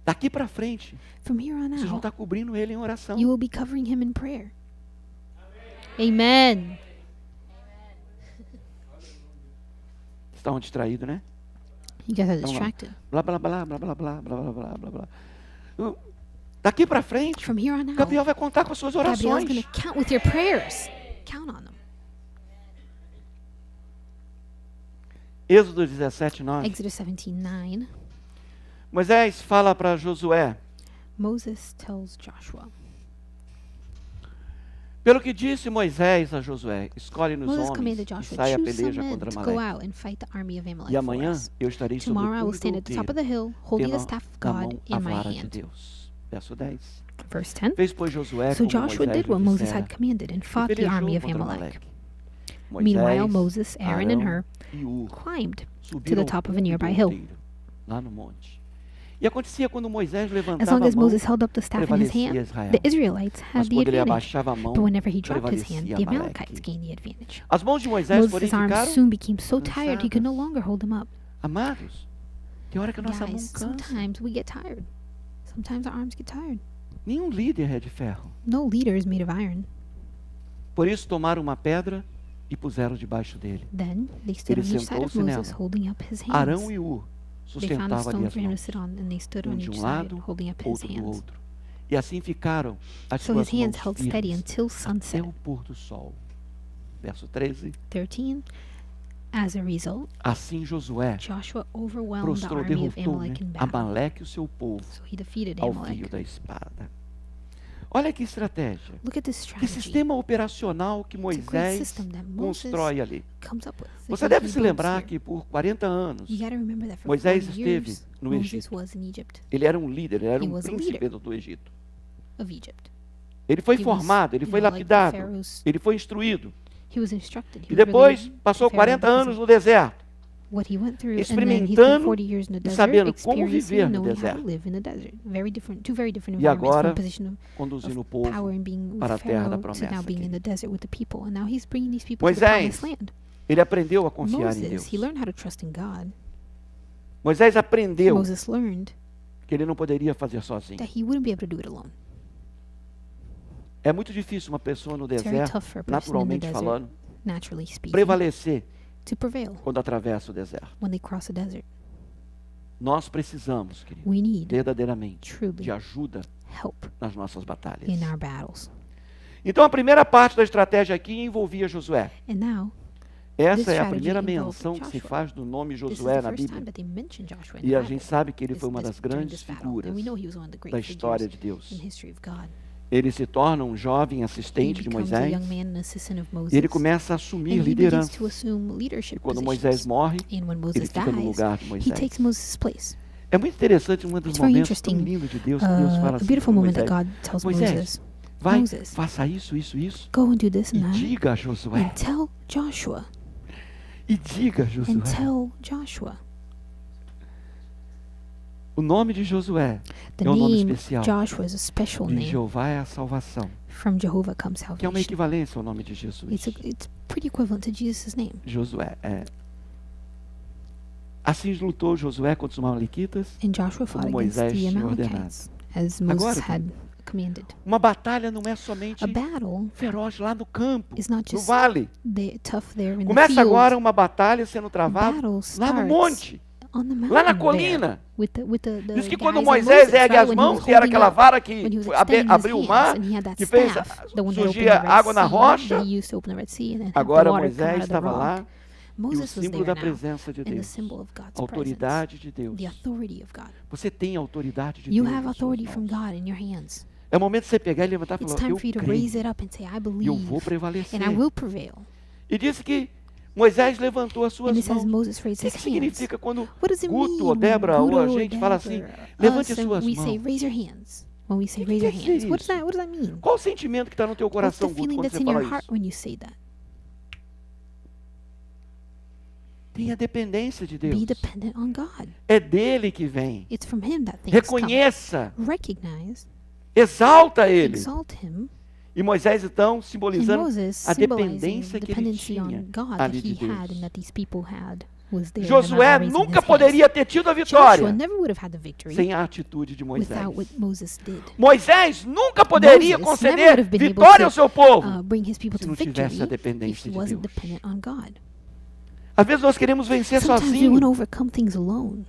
Daqui para frente, From here on vocês vão out, estar cobrindo ele em oração. you will be covering him in prayer. Amen. Estão distraídos, né? You guys are Então, distracted. Blá, blá, blá, blá, blá, blá, blá, blá, blá, blá, blá. Daqui para frente, From here on out, Gabriel vai contar com as suas Gabriel's orações. going to count with your prayers. Count on them. Êxodo 17:9. Exodus 17:9. Moisés fala para Josué: Moses tells Joshua. pelo que disse Moisés a Josué, escolhe-nos Moses homens commanded e Joshua, sai a choose some peleja men contra to go Amaleque. out and fight the army of Amalek E for amanhã us. eu estarei sobre Tomorrow I o will stand at the top of the hill, holding the staff of na mão God a in my vara de hand. Deus. Verso 10. Verse 10. Fez, pois, Josué So como Joshua Moisés did what lhe Moses dissera, had commanded and e fought the pelejou army of contra Amalek. Moisés, Meanwhile, Moses, Aaron, and Arão Hur e Hur climbed subiram the top of a ao nearby cume do hill. outeiro, lá no monte. E acontecia quando Moisés As levantava long a as mão, Moses held up the staff in his prevalecia hand, Israel. the Israelites Mas had the quando ele advantage. abaixava a mão, But whenever he dropped his hand, prevalecia the Amaleque. Amalekites gained the advantage. As mãos de Moisés, porém, Moses' arms ficaram soon became so tired he could no longer hold them up. amados. Tem hora que a nossa mão Guys, cansa. sometimes we get tired. Sometimes our arms get tired. Nenhum líder é de ferro. No leader is made of iron. Por isso tomaram uma pedra e puseram debaixo dele. Then they stood Ele on each side of sentou-se Moses, nela. holding up his hands. Arão e Hur They found a sustentavam ali stone as for him to mãos, sit on, and they stood on de each um side, lado, holding up his outro do hands. outro. E assim ficaram as So suas his hands mãos held steady firmes until até sunset. o pôr do sol. Verso 13. 13. As a result, Assim Josué Joshua overwhelmed the prostrou, army of derrotou, Amalek né, in battle. Amaleque e o seu povo So he defeated ao fio Amalek. da espada. Olha que estratégia. Look at this Que strategy. sistema operacional que It's a great Moisés system that Moses constrói ali. comes up with. Você that deve he se builds lembrar here. que por 40 anos You gotta remember that for Moisés 40 esteve years, no Moses Egito. was in Egypt, Ele era um líder, ele era He um was a príncipe do Egito. of Egypt. Ele foi He was, formado, ele you foi know, like the lapidado, Pharaoh's- ele foi instruído. He was instructed. He E was depois really passou the Pharaoh 40 because anos of no deserto, what he went through, and then he experimentando spent 40 years in the e desert, sabendo como experiencing viver no knowing how deserto. to live in the desert. Two very different E environments, agora, from a position of conduzindo o power povo and being with para a terra da Pharaoh to promessa. now being in querido. the desert with the people, and now he's bringing these people to the Moisés, promised land. ele aprendeu a confiar em Deus. Moses, he learned how to trust in God. Moisés aprendeu Moses learned que ele não poderia fazer sozinho. that he wouldn't be able to do it alone. É muito difícil uma pessoa no It's very deserto, tough for a person in the naturalmente desert, falando, naturally speaking, prevalecer to prevail quando atravessa o deserto. when they cross a desert. Nós precisamos, querido, We need verdadeiramente, truly de ajuda help nas nossas batalhas. in our battles. Então a primeira parte da estratégia aqui envolvia Josué. And now, Essa This é a strategy primeira involved menção que se Joshua. faz do nome this is Josué the na first time Bíblia. that they mention Joshua in E the a Bible. gente sabe que ele foi uma This- das during grandes this battle. figuras And we know he was one of the da great história figures de Deus. in history of God. Ele se torna um jovem He assistente de becomes a Moisés young man and assistant of Moses. e ele começa a assumir and he begins liderança. to assume E leadership quando positions. Moisés morre, And when ele Moses fica no dies, lugar de he Moisés. takes Moses' place. É muito interessante, um dos It's very momentos tão interesting, lindos de Deus, que Deus fala a assim beautiful para moment that Moisés: God tells Moisés, Moses, vai, Moses, faça isso, isso, isso, go and do this e and that, diga a Josué, and tell Joshua, e diga a Josué. and tell Joshua. O nome de Josué The é um nome name especial. Joshua is a special De name. Jeová é a salvação, From Jehovah comes que é uma salvation. equivalência ao nome de Jesus. It's pretty equivalent to Jesus' name. Josué, é. Assim lutou Josué contra os Amalequitas. And Joshua fought Como against Moisés the tinha Amalekites, as Agora, Moses had commanded. Uma batalha não é somente A battle feroz lá no campo, is not no just vale. tough there in the Começa field. agora uma batalha sendo A travada battle lá no starts monte, on the mountain lá na there, colina. with the Diz que guys quando and Moisés Moses, ergue right? as When he was mãos, e era holding aquela up, vara when que he was extending his abriu o hands, mar, and he had that que fez staff, the one that opened surgir the Red água na Sea, rocha. that he used to open the Red Sea and then have the Agora water come Moisés out of the estava rock. lá, e o Moses was símbolo there da now, presença de and the Deus, symbol of God's a autoridade de presence, Deus. the authority of God. Você tem a autoridade de You Deus have nas suas authority from mãos. God in your hands. É o momento de você pegar e levantar e It's falar: time eu for you to raise creio, it up and say, I e eu believe, vou prevalecer. and I will prevail. E disse que Moisés levantou as And suas it says mãos. Moses O raised que, his que hands. significa quando What does it mean Guto ou when Débora ou a Guto or gente fala assim: Deborah, levante us, as suas and we say, mãos? raise your hands. When we say, O que raise your quer dizer hands, what isso? does that mean? Qual o sentimento que está no teu What's coração, the Guto, feeling quando that's você in fala your heart isso? when you say that? Tenha dependência de Deus. Be dependent on God. É dele que vem. It's from Him that things come. Reconheça, Recognize, exalta ele. exalt Him, E Moisés, então, and simbolizando Moses a symbolizing dependência the que ele dependency tinha on God ali that de he had Deus. and that these people had was there. Josué nunca poderia ter tido a vitória Joshua never would have had the victory sem a atitude de Moisés. without what Moses did. Moisés nunca poderia Moses conceder never would have been able vitória to, ao seu povo Bring his people se to não victory tivesse a if dependência he de wasn't Deus. dependent on God. Às vezes nós queremos vencer Sometimes we sozinhos. want to overcome things alone.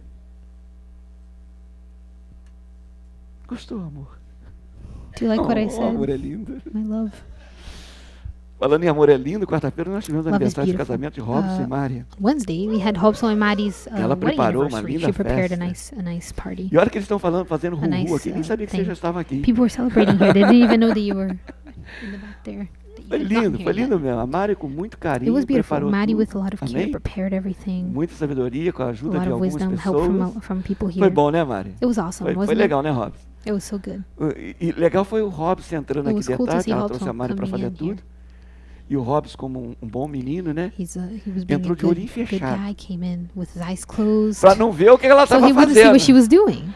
Gostou, amor? Do you like what I Oh, said? amor é lindo. My love. Falando em amor é lindo, quarta-feira nós tivemos o Love is aniversário de beautiful. casamento de Robson e Maria. On Wednesday, we had Hobson and Maddie's Ela wedding preparou uma anniversary. linda She prepared festa. a nice party. E olha que eles estão fazendo A nice, ru-ru aqui. Nem sabia que você thing. já estava aqui. People were celebrating here. They didn't even know that you were in the back there. that you Foi had gotten lindo, here foi yet. lindo mesmo. A Mari com muito It carinho was beautiful. preparou Maddie, tudo. with a lot of care, Amém? prepared everything. Muita sabedoria com a A ajuda lot de of algumas wisdom, help pessoas. from people here. Foi bom, né, Mari? It was awesome, Foi wasn't legal, né, Robson? it? It was so good. E legal foi o Robson entrando It aqui was de cool to tarde, see ela Robson trouxe a Mari para coming fazer in tudo. here. E o Robson, como um bom menino, né? He was being Entrou a de olhinho good fechado. guy, came in with his eyes closed. Para não ver o que ela So estava he wouldn't see fazendo. what she was doing.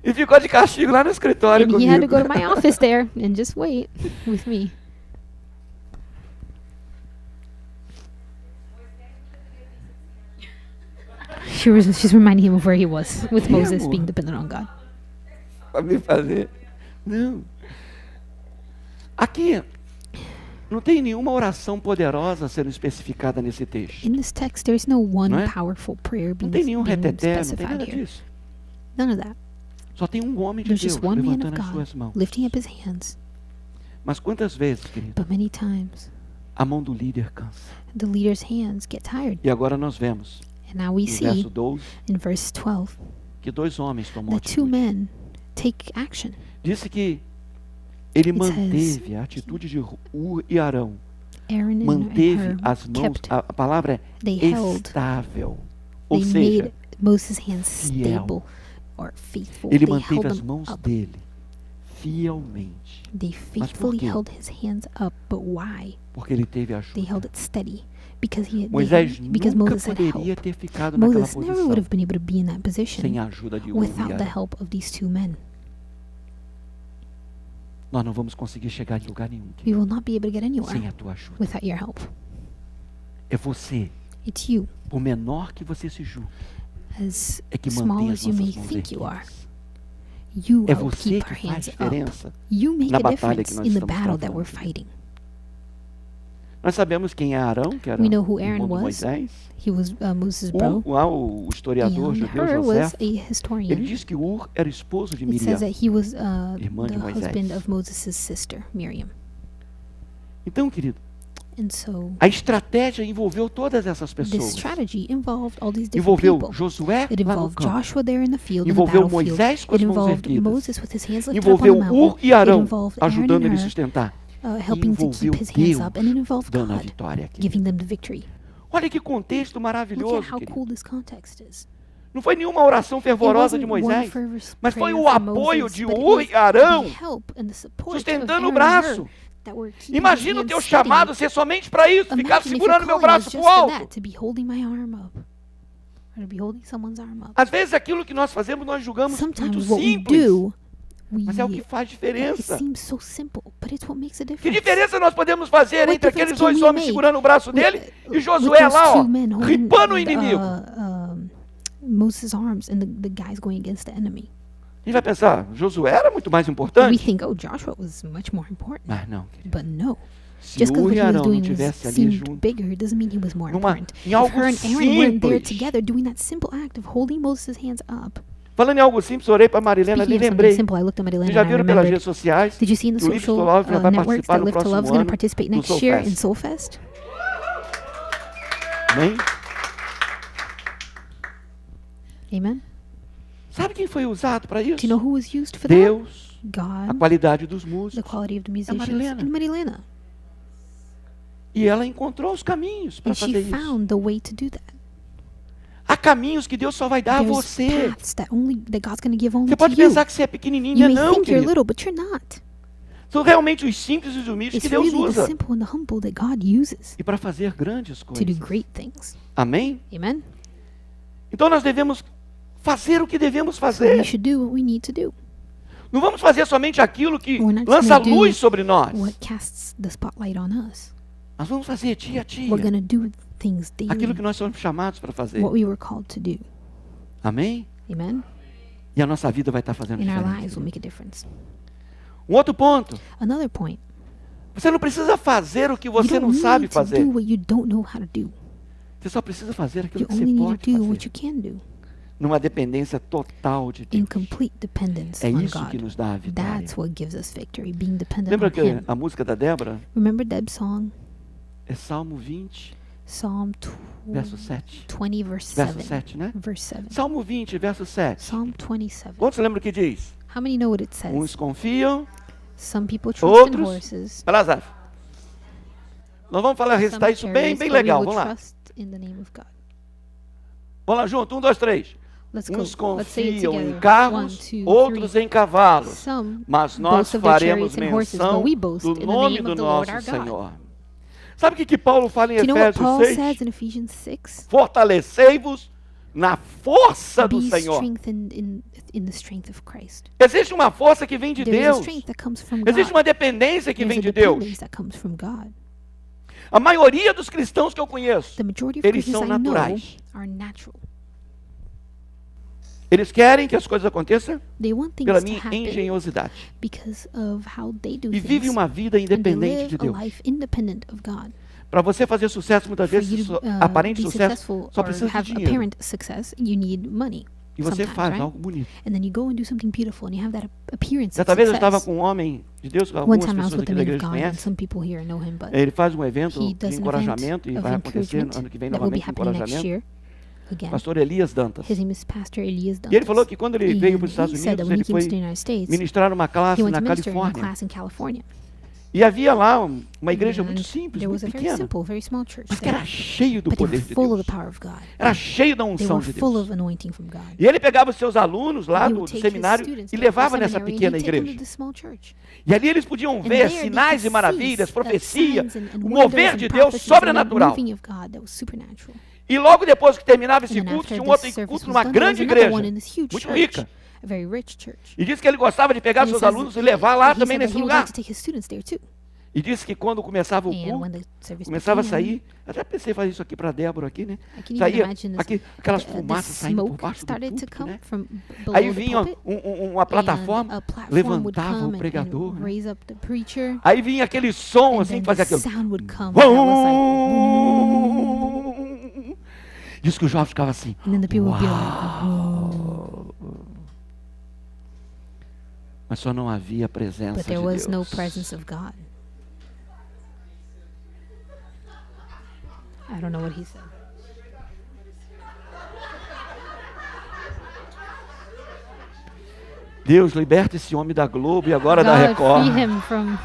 E ficou de castigo lá no escritório And he had to comigo. go to my office there and just wait with me. She's reminding him of where he was with Yeah, Moses amor. being dependent on God. Para me fazer. Não. Aqui, não tem nenhuma oração poderosa sendo especificada nesse texto. In this text, there's no one Não é? powerful prayer Não being, tem nenhum being reteté, não tem specified nada here. disso. None of that. Só tem um homem de There's Deus just one man of levantando as God suas mãos. lifting up his hands. Mas quantas vezes, querido, But many times, a mão do líder cansa. the leader's hands get tired. E agora nós vemos, And now we no see verso 12, in verse 12 que dois homens tomam that two atitude. men take action. Disse que ele It says- manteve a atitude de Ur e Arão. Aaron and Manteve her as mãos, kept, a palavra é they held, estável. Ou they seja, made Moses' hands fiel. stable or faithful. ele They manteve held as them mãos up. dele fielmente. They faithfully quê? held his hands up. But why? Porque ele teve They held ajuda. it steady. Because Moisés because nunca Moses had poderia help. ter ficado naquela Moses never would posição have been able to be in that position sem a ajuda de Ur e without the Arão. help of these two men. Nós não vamos conseguir chegar em lugar nenhum We will not be able to get sem anywhere a tua ajuda. without your help. É você, It's you, por menor que você se julgue, as é que small mantém as as you may nossas mãos think you are. erguidas. You É help você keep que our faz hands up. diferença. You make na a batalha que difference nós in the estamos battle that travando. we're fighting. Nós sabemos quem é Arão, que era We know who o Aaron irmão do was. Moisés. He was Moses' bro. O historiador And judeu her José, was a ele historian. diz que Ur era esposo de It Miriam. says that he was irmã de the Moisés. husband of Moses' sister, Miriam. Então, querido, And so a estratégia envolveu todas essas this pessoas. strategy involved all these different Envolveu people. Josué It lá no involved campo. Joshua there in the field, in the Envolveu battlefield. Moisés com as It mãos involved erguidas. Moses with his hands lifted up on Envolveu the mountain. Ur e Arão, It involved Aaron ajudando and ele a her, sustentar. helping to envolveu keep his hands Deus up. And it involved dando a God vitória aqui. giving them the victory. Olha que contexto Look at maravilhoso, how querido. cool this context is. Não foi nenhuma oração It fervorosa wasn't de one Moisés, fervous mas foi prayer o for apoio Moses, de but it Ur was e Arão, the help and the support of sustentando o Aaron and braço. her that were keeping his Imagina o hands teu steady. chamado ser somente para isso, ficar Imagine if your segurando meu calling was braço just pro for alto. that, to be holding my arm up, or to be holding someone's arm up. Às vezes aquilo que nós fazemos nós julgamos muito Sometimes what we simples, do, mas é o que faz it diferença. seems so simple, but it's what makes a Que difference. diferença nós podemos fazer What entre difference aqueles can dois we homens make segurando o braço dele e with Josué those lá, ó, two men holding, ripando o inimigo? Moses' arms and the guys going against the enemy. A gente vai pensar, Josué era muito mais We importante. think, oh, Joshua was much more important. Mas não, querido. But no, Se just because Ur what e he was Arão não doing tivessem ali seemed junto, bigger doesn't mean he was more Numa- important. em If algo her and Aaron weren't there simples. together doing that simple act of holding Moses' hands up. falando em algo simples, orei para Marilena e Speaking of something lembrei. simple, I looked at Marilena Vocês já and I viram pelas remembered. redes sociais? Did you see in the que o Live to social Love já vai networks participar that no Live to próximo Love is going to ano participate do next year in Soulfest. Soulfest? Amém? Amen. Sabe quem foi usado para Do you isso? know who was used for that? Deus, a God, qualidade dos the músicos. quality of the musicians, Marilena. and Marilena. E ela encontrou os caminhos para And she fazer isso. found the way to do that. Há caminhos que Deus só vai dar a There's você. paths that God's going to give only Você to pode you. pensar que você é pequenininho, You may não, think you're querido. little, but you're not. São realmente os simples e os humildes que It's Deus really the usa. simple and the humble that God uses E para fazer grandes to do coisas. great things. Amém? Amen? Então nós devemos fazer o que devemos So we fazer. should do what we need to do. Não vamos fazer somente aquilo que We're not lança gonna do luz sobre nós. What casts the spotlight on us. Nós vamos fazer dia a dia We're going to do things aquilo daily, que nós somos chamados para fazer. what we were called to do. Amém? Amen? E a nossa vida vai estar fazendo In our diferença. lives will make a difference. Um outro ponto. Another point. Você não precisa fazer o que You você não don't sabe need to fazer. do what you don't know how to do. Você só precisa fazer aquilo You que você only need pode to do fazer. what you can do. Numa dependência total de Deus. In complete dependence É on isso que God. nos dá a vitória. That's what gives us victory, being dependent Lembra on que Him. a música da Débora Remember Deb's song? é Salmo 20, Psalm verso 7. 20, verse Verso 7. 7, né? Verse 7. Salmo 20, verso 7. Psalm 27. Quantos lembram o que diz? How many know what it says? Uns confiam. Some people trust in Outros. horses. Vai lá, Zaf. Nós vamos falar, Some recitar isso bem, chariots, bem but we legal. will Vamos lá. trust in the name of God. Vamos lá junto. 1, 2, 3. Let's go. Uns Let's say it confiam together. em carros, 1, 2, outros 3. em cavalos. Some Mas nós boast of their faremos chariots and horses, menção but we boast do in the nome name do of the Lord nosso our God. Senhor. Sabe o que Paulo fala em Do you know what Efésios Paul 6? says in Ephesians 6? Fortalecei-vos na força do Be Senhor. strengthened in the strength of Christ. Existe uma força que vem de There is a Deus. strength that comes from God. Existe uma dependência que There's vem a de Deus. dependence that comes from God. A maioria dos cristãos que eu conheço, The majority of eles Christians são I know naturais. are natural. Eles querem que as coisas aconteçam They want things pela to minha happen engenhosidade. because of how they do E vive things. uma vida And they independente de live a Deus. life independent of God. Para você fazer sucesso, muitas For vezes, you to aparente be sucesso, successful só or precisa de have dinheiro. apparent success, you need money. E você sometimes, faz right? algo bonito. And then you go and do something beautiful and you have that appearance of Certa vez eu estava success. com um homem de Deus, One algumas time I was pessoas with aqui a da man of igreja God, and conhecem. some people here know him, but Ele faz um evento he de does an encorajamento event e of vai acontecer encouragement ano que vem that will be novamente happening next encorajamento. year again. Pastor Elias Dantas. His name is Pastor Elias Dantas. E ele falou que quando ele veio And para os Estados he said that Unidos, when ele he came to foi the United States, ministrar uma he classe went na to minister in a Califórnia. class in California. E havia lá uma igreja And muito simples, there was muito a very pequena, simple, very small church mas que there. era cheio do But they poder were de full of Deus. the power of God. Era cheio da They unção were de full Deus. of anointing from God. E ele pegava os seus alunos lá He do would take his seminário students e to the levava nessa seminary and pequena he'd take them igreja. to this small church. E ali eles podiam And ver there they sinais could e maravilhas, see profecia, signs and o wonders mover and de Deus prophecies and the sobrenatural. moving of God that was supernatural. E logo depois que terminava esse And then culto, after tinha um this outro service culto was numa done, there was grande another igreja, one in this huge muito church, rica. a very rich church. E disse que ele gostava de pegar And he seus says alunos e levar lá he também said that nesse he would lugar. like to take his students there too. E disse que quando começava o And when culto, the service começava a began, sair, até pensei em fazer isso aqui para Débora aqui, né? I can even Saía imagine this, aquelas the fumaças saindo por smoke baixo do started to púlpito, come né? from below Aí the vinha pulpit, uma and plataforma, a platform would levantava come o pregador, and né? raise up the preacher, Aí vinha aquele som and assim then que fazia the aquilo. sound would come that was like, Diz que o jovem ficava assim. and then the people would be like, Uau! Mas só não havia presença but de there was no Deus. presence of God. I don't know what he said. Deus, liberta esse homem da Globo e agora da God, Record. free him from.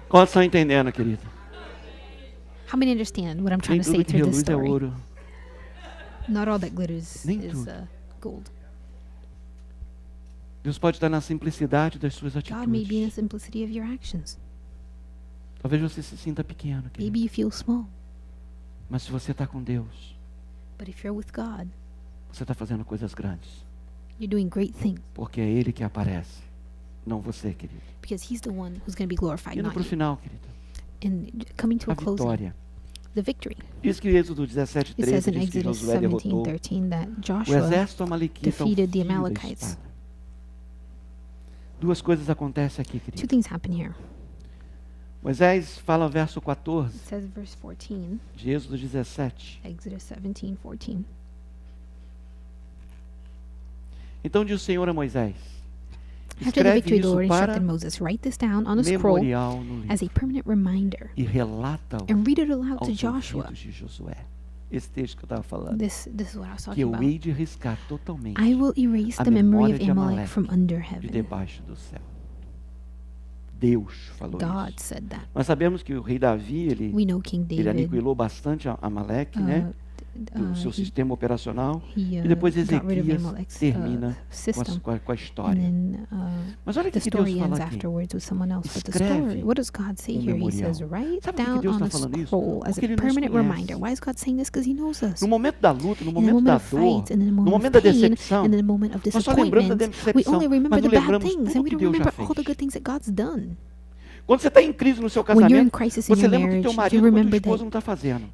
Quantos estão entendendo, querido? How many understand what I'm trying Nem to say tudo que through this reluz é story? ouro. Not all that glitters Nem is tudo. Gold. Deus pode estar na simplicidade das suas God may be in the atitudes. simplicity of your actions. Talvez você se sinta pequeno, querido. Maybe you feel small, Mas se você está com Deus, but if you're with God, você está fazendo coisas grandes. you're doing great things Porque é Ele que aparece, não você, querido. because He's the one who's going to be glorified, Indo not para o you. final, querido. And coming to A a closing, vitória. the victory. Diz que Êxodo It 17:13 says in diz que Exodus Josué derrotou 17:13 that o Joshua exército amalequita ao defeated the fio da Amalekites. espada. Duas coisas acontecem aqui, Two querido. things happen here. Moisés fala verso 14 It says verse 14, de Êxodo 17. Exodus 17:14. Então diz o Senhor a Moisés: After the escreve victory, the isso Lord para instructed Moses, write this down on a scroll memorial no livro as a permanent reminder e relata-o and read it aloud to aos Joshua. ouvidos de Josué. Esse texto que eu estava falando. This is what I was Que talking eu about. hei de riscar totalmente I will erase a the memory memória of de Amalek Amaleque from under de heaven. debaixo do céu. Deus falou God isso. said that. Nós sabemos que o rei Davi, ele We know King ele David aniquilou bastante Amaleque, né? do seu sistema operacional, he e depois got rid of Ezequias Amalek's termina system. com a história. And then Mas olha o the que Deus story ends fala aqui. afterwards with someone else. But the Escreve story, what does God say here? He memorial. says, write Sabe por que down Deus on está a falando isso? scroll as Porque a Ele nos permanent conhece. reminder. Why is God saying this? Because He knows us. No momento da luta, no In the momento moment da of dor, fight, and in the no moment momento of da pain, decepção, and in the moment of nós só lembramos da disappointment, we decepção, only remember mas the não bad lembramos things, tudo and we que don't Deus já remember all the fez. good things that God's done. Quando você está em crise no seu When you're in casamento, crisis in você your lembra do marriage, teu you marido ou do remember esposo that não está fazendo.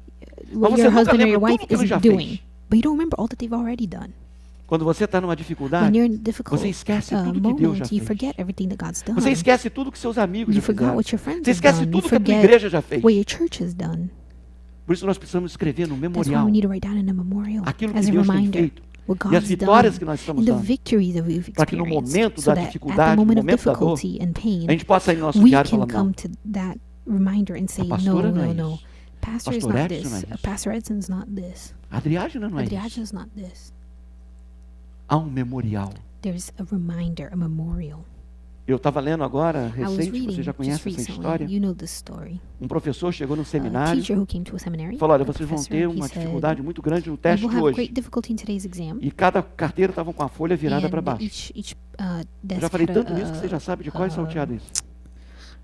what você your nunca husband or lembra your wife tudo que ele já isn't doing. fez. But you don't remember all that they've already done. Quando você está numa When dificuldade, you're in difficult você esquece tudo que Deus já moments, you fez. forget everything that God's done. Você esquece tudo que seus amigos You já forgot fizeram. what your friends Você have esquece done. You tudo que a tua forget igreja já fez. what your church has done. Por isso nós precisamos escrever no That's why memorial we need to write down in a memorial aquilo que as a Deus tem reminder feito what e as God's vitórias done que nós estamos and the dando, victories that we've para que no experienced, momento so da that at the dificuldade, no moment of momento da dor, difficulty and pain, a gente possa sair no nosso we diário can falando, come não, to that reminder and say, a pastora no, não é no, no. isso. Pastor is Pastor not Edson não é this. isso. Pastor Edson's not this. a Adriágena não é isso. Adriaja's not this. Há um memorial. There's a reminder, a memorial. Eu estava lendo agora, I was recente, reading você já just conhece essa recently. história, You know this story. um professor chegou no A seminário teacher who came to a seminary, e falou, olha, a vocês vão professor, ter he uma said, dificuldade muito grande no "You teste will de have hoje. great difficulty in today's exam." E cada carteira estava com a folha virada para And baixo. each Eu desk já falei had tanto nisso que você já sabe de qual é salteado isso.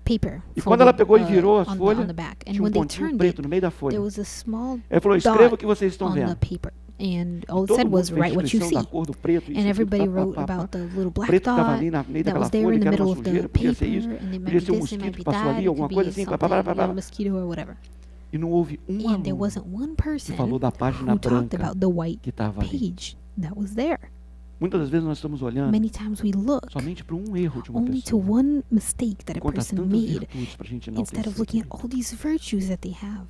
paper E quando ela folded, pegou e virou a on folha, the back. And tinha um when they pontinho turned preto it, no meio da there folha. was a small Ele falou, escreva o dot que vocês estão on the vendo. paper. And all E it todo said mundo was, fez write what you descrição see. da cor do preto. Isso, And everybody aquilo, wrote about the little black preto estava dot ali no meio that daquela was there folha, in que the era middle uma of the sujeira, podia ser paper, isso, and it might podia be ser um this, it might mosquito be que passou that, ali, it alguma could coisa be assim, something, pá, pá, pá, pá. a mosquito or whatever. E não houve um And there aluno wasn't one que person falou da página who talked branca about the white que estava ali. page that was there. Muitas das vezes nós estamos olhando Many times we look somente para um erro de uma only to pessoa, one mistake that a enquanto há person tantas made virtudes para a gente instead of enaltecer. looking at all these virtues that they have.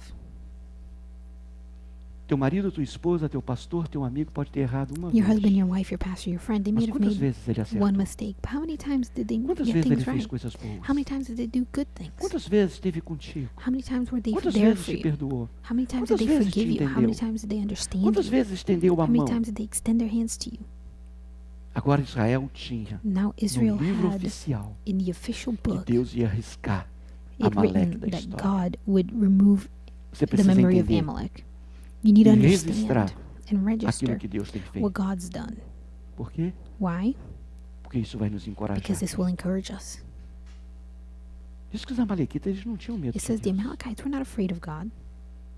Teu marido, tua esposa, teu pastor, teu amigo pode ter errado uma Your vez. husband, your wife, your pastor, your friend, they Mas may have quantas made vezes ele acertou? one mistake. But how many times did they Quantas get vezes ele things fez right? coisas boas? How many times did they do good things? Quantas vezes esteve contigo? How many times were they Quantas there vezes for te you? perdoou? How many times Quantas did they vezes te forgive you? How many entendeu? times did they understand Quantas you? vezes estendeu a How many mão? times did they extend their hands to you? Agora Israel tinha Now Israel no livro had oficial in the official que book Deus ia arriscar it Amalek written da that história. God would remove Você the precisa memory of entender Amalek. You need to e registrar understand and register aquilo que Deus tem feito. what God's done. Por quê? Why? Porque isso vai nos encorajar. Because this will encourage us. Diz que os amalequitas eles não tinham medo It de says the Deus. Amalekites were not afraid of God.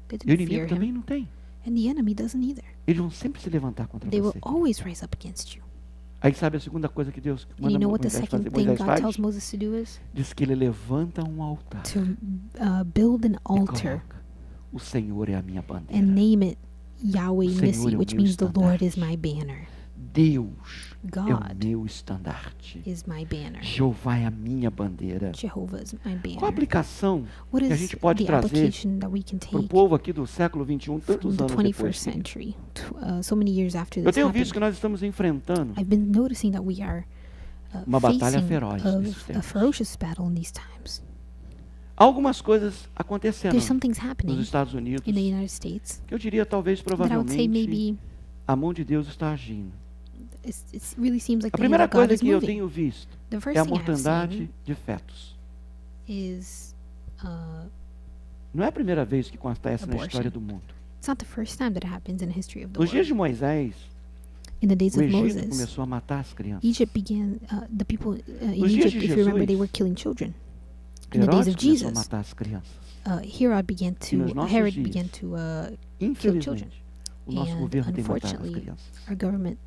They E o didn't inimigo fear também him. não tem. And the enemy doesn't either. Eles vão sempre se levantar contra They will você. always rise up against you. Aí sabe a segunda coisa que Deus And you know what the Moisés second fazer? thing Moisés God faz? tells Moses to do is? Diz que ele levanta um altar To build an e altar coloca, o Senhor é a minha bandeira. and name it Yahweh Senhor Nissi, é o which meu means the Lord is estandarte. my banner. Deus é o God meu estandarte. is my banner. Jeová é a minha bandeira. Jehovah is my Qual a banner. aplicação What que a is gente pode the trazer application that we can para o take povo aqui do século XXI, from tantos the anos 21st depois? century? So many years after Eu this tenho visto que happened, nós estamos enfrentando I've been noticing that we are uma batalha facing feroz nesses a tempos. ferocious battle in these times. Algumas coisas acontecendo There's some things nos happening Estados Unidos in the United States que eu diria talvez that I would say provavelmente maybe a mão de Deus está agindo. it really seems like A the hand primeira of God coisa is que eu moving. tenho visto The é first a thing I've mortandade seen de fetos. is Não é a primeira vez que acontece na Abortion. história do mundo. it's not the first time that it happens in the history of the Nos dias world. de Moisés, In the days o of Egito Moses, começou a matar as crianças. Egypt began, the people in Nos dias Egypt, de if you remember, they Jesus, were killing children. In the days Herodes of começou a Jesus, matar as crianças. Herod nossos dias, began to Infelizmente, o nosso and governo tem matado as unfortunately, crianças. our government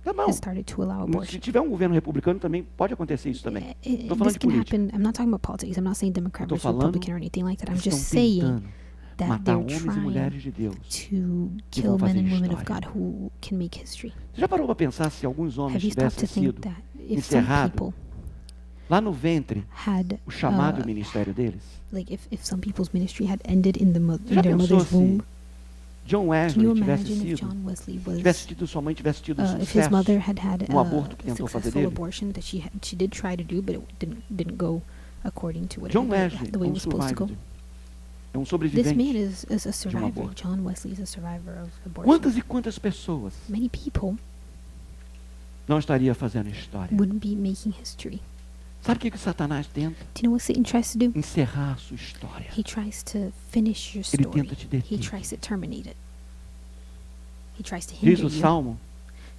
Tá bom. has started to allow Se abortion. tiver um governo republicano também pode acontecer isso também. Tô falando This de can política. happen. I'm not talking about politics. I'm not saying Democrat Tô versus falando Republican or anything like that. I'm Estão just saying tentando that matar they're homens e trying mulheres de Deus. to que kill vão fazer men and women of história. God who can make history. Você já parou para pensar se alguns homens Have you stopped tivessem to think sido that if some encerrado people lá no ventre had o chamado ministério deles? like if some people's ministry had ended in Você já their pensou mother's womb, se John can you Wesley tivesse imagine if sido, John Wesley tivesse was tido sua mãe tivesse tido if his sucesso mother had had no aborto que a tentou fazer successful dele? abortion that she did try to do, but it didn't go according to what John it, Wesley the é way it um was supposed to go. survivor, é um This man sobrevivente. is a survivor. aborto. John Wesley is a survivor of abortion. Quantas e quantas pessoas Many people não estaria fazendo história? wouldn't be making history. Sabe o que Satanás tenta? Do you know what Satan tries to do? Encerrar a sua história. He tries to finish your Ele story. tenta te He deter. tries to terminate it. He tries to Diz hinder o you. Salmo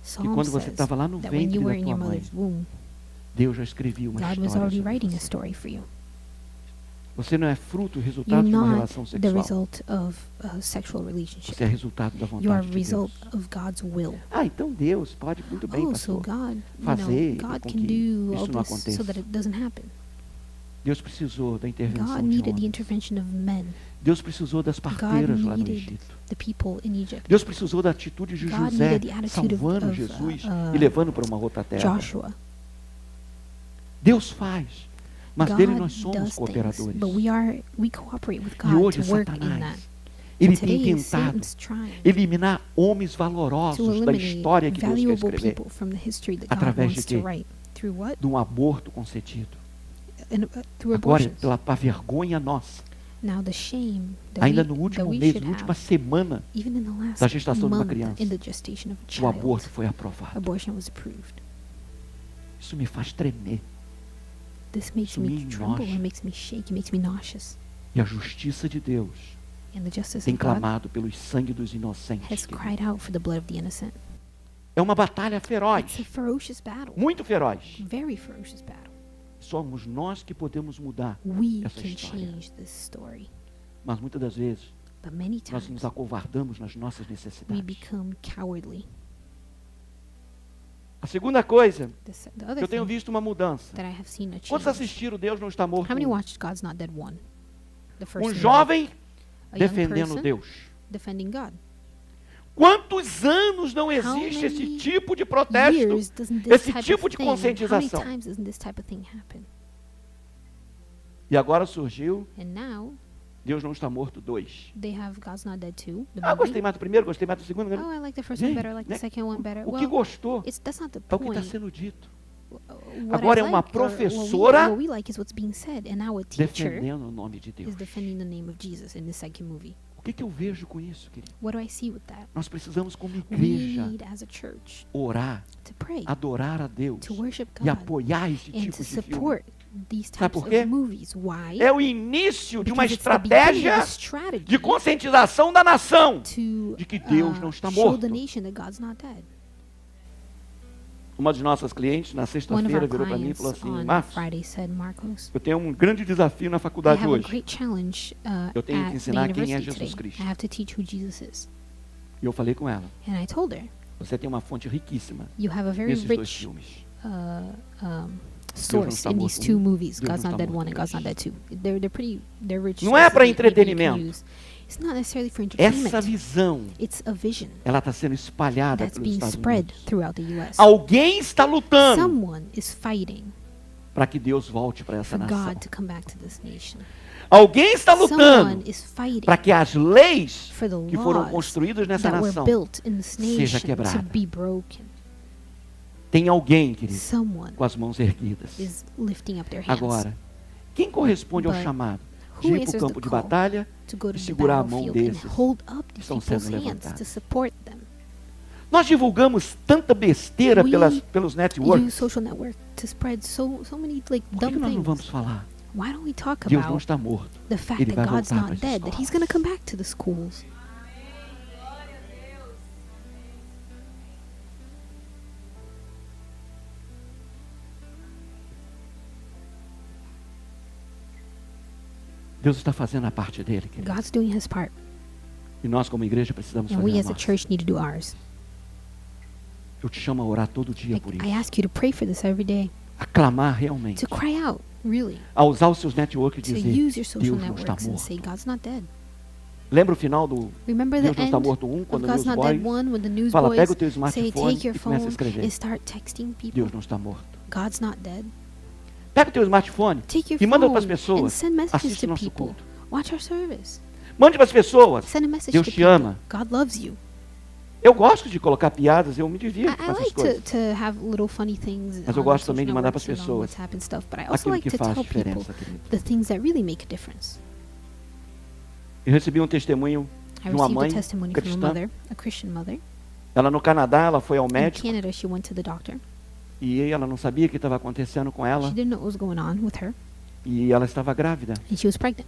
que Psalm quando você says estava lá no that when ventre you were da in tua your mãe, mother's womb, Deus já escrevia uma God was história already sobre writing a você. story for you. Você não é fruto, You're resultado de uma not relação the sexual. result of a sexual relationship. Você é resultado da You are vontade a de result Deus. of God's will. Então Deus pode muito bem, Oh, so pastor, God, fazer God com can que do all isso não this so aconteça. that it doesn't happen. Deus precisou da intervenção God de needed the homens. intervention of men, Deus precisou das God parteiras lá no needed Egito. the people in Egypt. Deus precisou da atitude de God José, needed the attitude salvando of, Jesus uh, e levando para uma outra terra. Joshua. Deus faz, mas God dele nós somos does things, cooperadores. but we cooperate with E God hoje to work in that. Satanás, ele tem Today, tentado Satan's trying eliminar homens to valorosos da eliminate história que Deus quer valuable escrever, people from the history that God através de wants quê? to write. Through what? de um aborto consentido. Through Agora, abortions. pela vergonha nossa, Now the shame that ainda we, no that último we mês, should na última have, semana, even in the last da gestação de uma month, criança, in the gestation of a o child, aborto foi aprovado. abortion was approved. Isso me faz tremer. This makes Isso me me tremble, enoja. it makes me shake, it makes me nauseous. E a justiça de Deus And the justice tem of God clamado pelo sangue dos inocentes. has querido. cried out for the blood of the innocent. É uma batalha feroz, It's a ferocious battle, muito feroz. very ferocious battle. Somos nós que podemos mudar We essa can história. change this story, Mas muitas das vezes, but many nós times nos acovardamos nas nossas we necessidades. become cowardly. A segunda coisa, The other eu tenho thing visto uma mudança. that I have seen a Quantos change. assistiram Deus Não Está Morto? How many watched God's Not Dead one? The first Um movie. jovem A young defendendo person Deus. defending God. Quantos anos não How existe esse many tipo de protesto, Years doesn't this esse type tipo of de thing, how many conscientização? times doesn't this type of thing happen? E agora surgiu And now Deus Não Está Morto 2. they have God's Not Dead 2, the Gostei movie. mais do primeiro, gostei mais do segundo. Oh, I like the first one better, I like the Né? second one better. O que Well, gostou that's not the é o que está point. sendo dito. What Agora I é uma like, or professora what we like is what's being said, and now a teacher defendendo o nome de Deus. is defending the name of Jesus in the second movie. O que eu vejo com isso, querido? What do I see with that? Nós precisamos, como We igreja, need, as a church, orar, to pray, adorar a Deus to worship e God, apoiar esse and tipo to de filme. support these Sabe types por quê? of movies. Why? É o início de uma Because it's the beginning estratégia of a strategy de conscientização da nação to de que Deus não está show morto. the nation that God's not dead. Uma de nossas clientes, na One of sexta-feira, our virou para mim e clients falou assim: on Marcos, Friday said, Marcos, eu tenho um grande desafio na I faculdade have a hoje. great challenge Eu tenho que at the ensinar quem é university Jesus today. Cristo. I have to teach who Jesus is. E eu falei com ela: And I told her, você tem uma fonte riquíssima you have a very nesses dois rich filmes. source está in these morto two um, movies, Deus God's não Not está Dead 1 morto and God's Not Dead 2. They're rich. Não é sources para that maybe you can entretenimento. use. It's not necessarily for entertainment. Essa visão, It's a vision ela está sendo espalhada that's pelos being Estados spread Unidos. throughout the U.S. Alguém está lutando Someone is fighting para que Deus volte para essa for nação. God to come back to this nation. Alguém está Someone lutando is fighting para que as leis for the que foram laws construídas nessa that were nação built in this seja nation to quebrada. be broken. Tem alguém, querido, Someone com as mãos erguidas. is lifting up their hands Agora, quem corresponde ao But chamado de who ir para o answers campo the de call batalha to go to e the segurar a mão battlefield and desses hold up que these estão people's sendo hands levantados? to support them? Nós divulgamos tanta besteira We pelos Use networks. social network to spread so many like Por que dumb nós não things. vamos falar? Why don't we talk Deus não about está morto. the fact Ele that vai God's voltar not para as dead, that He's going to escolas. come back to the schools? Deus está fazendo a parte dele, querido. God's doing His part, E nós, como igreja, precisamos and fazer we a as a nossa. church need to do ours. Eu te chamo a orar todo dia por I isso. ask you to pray for this every day, A clamar realmente. to cry out, really, A usar os seus networks e to dizer, use your social Deus não está networks and say, morto. God's not dead. Lembra o final do Remember Deus the não está end morto 1, of quando o God's Not Dead newsboy 1 when the fala, newsboys pega o teu say, smartphone take your e começa a phone escrever. and start texting people? Deus não está morto. God's not dead. Pega o teu smartphone Take your e manda para as phone and pessoas. send messages Assiste to nosso people. culto. Watch our service. Mande para as pessoas. Send a message Deus to te people. ama. God loves you. Eu gosto de colocar piadas, eu me divirto com I essas like coisas. to have little funny things Mas eu on gosto social também de mandar networks pras and on pessoas WhatsApp and stuff, but I also Aquilo like que to faz tell people diferença, querido. the things that really make a difference. Eu recebi um testemunho I de uma received mãe a testimony from a cristã. mother, a Christian mother. Ela no Canadá, ela foi ao In médico Canada, she went to the doctor. e ela não sabia o que estava acontecendo com ela She didn't know what was going on with her, e ela estava grávida. and she was pregnant.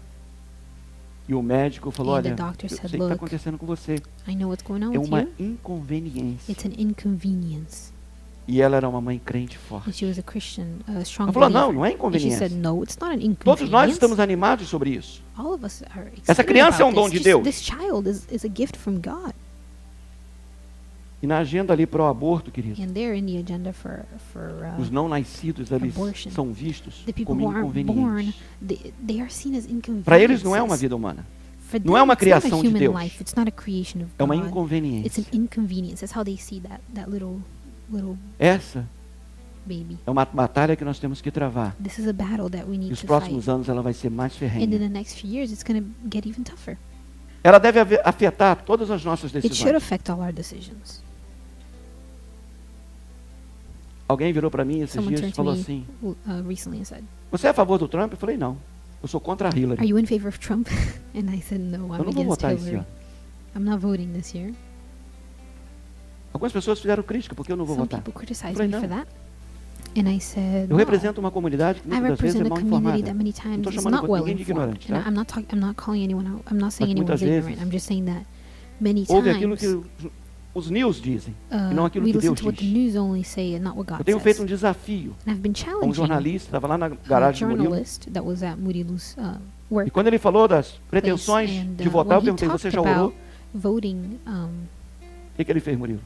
E o médico falou, And the olha, doctor eu sei said, o que está "Look, acontecendo com você. I know what's going on É with uma you. inconveniência. It's an inconvenience." E ela era uma mãe crente And forte. she was a Christian, a strong Ela falou, não, believer. não é And she said, inconveniência. "No, it's not an Todos nós inconvenience. estamos animados sobre isso. All of us are Essa excited criança é um about dom this. de Just- Deus. This child is a gift from God." E na agenda ali para o aborto, querido, And they're in the agenda for os não nascidos, eles abortion. são vistos the people como who aren't born. inconvenientes. They are seen as inconveniences. Para eles não é uma vida humana. For não them, é uma it's not criação a de human Deus. life. It's not a creation of É uma God. It's inconveniência. an inconvenience. That's how they see that little Essa baby. é uma batalha que nós temos que travar. This is a battle that we E need os to fight. próximos anos ela vai ser mais And in ferrenha. the next few years, it's going to get even tougher. Ela deve afetar todas as nossas It should decisões. affect all our decisions. Alguém virou para mim esses Someone dias e turned to falou me assim, recently and said, você é a favor do Trump? Eu falei, não. Eu sou contra a "Are Hillary. you in favor of Trump?" And I said, "No, Eu I'm não vou against votar esse Hillary. ano. I'm not voting this year." Algumas pessoas fizeram crítica porque eu não vou Some votar. people criticized Falei, me for não. that. And I said, Eu "No. represento uma comunidade que I muitas vezes é represent a mal community informada. that many times tô is chamando not well ninguém de informed." ignorante, And tá? I'm not calling anyone out. I'm not saying Mas anyone's muitas ignorant. vezes I'm just saying that many Ouve aquilo times que os news dizem, e não aquilo we que listen Deus to what the diz. news only say and not what Eu God tenho feito um says. desafio And I've been a um challenging jornalista, estava lá na a garagem do Murilo, journalist that was at Murilo's e work quando ele falou das pretensões place, and de votar, eu when he perguntei, você talked já orou? about voting, O que ele fez, Murilo?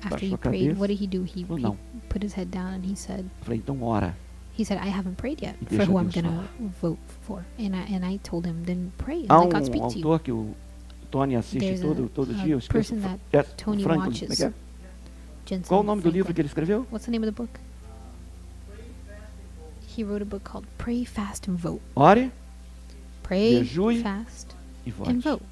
after Baixou he a prayed, cabeça. what did he do? He Falou, não. put his head down and he said, Eu falei, então ora. I haven't prayed yet E for deixa who I'm Deus gonna vote for. And I told him, then pray and Há let God speak um to you. autor que o Tony assiste There's todo a dia, eu esqueço, person that Tony Franklin, como é watches. que é? Jensen Qual o nome do livro Franklin. que ele escreveu? What's the name of the book? He wrote a book called Pray, Fast, and Vote. Ore Pray, Jejue fast, e and vote. vote.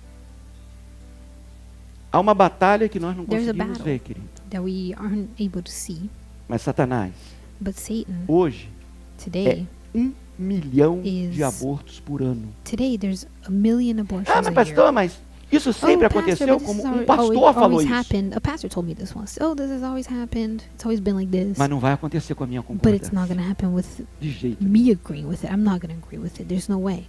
Há uma batalha que nós não There's a conseguimos battle. ver, querido. That we aren't able to see. Mas Satanás, But Satan, hoje, today, 1 milhão Is- de abortos por ano. today there's 1 million abortions Ah, a mas year. pastor, mas isso sempre aconteceu, but this como is um always- pastor falou always isso. happened. A pastor told me this once. Oh, this has always happened. It's always been like this. Mas não vai acontecer com a minha But it's concordância. not going to happen with De jeito. me agreeing with it. I'm not going to agree with it. There's no way.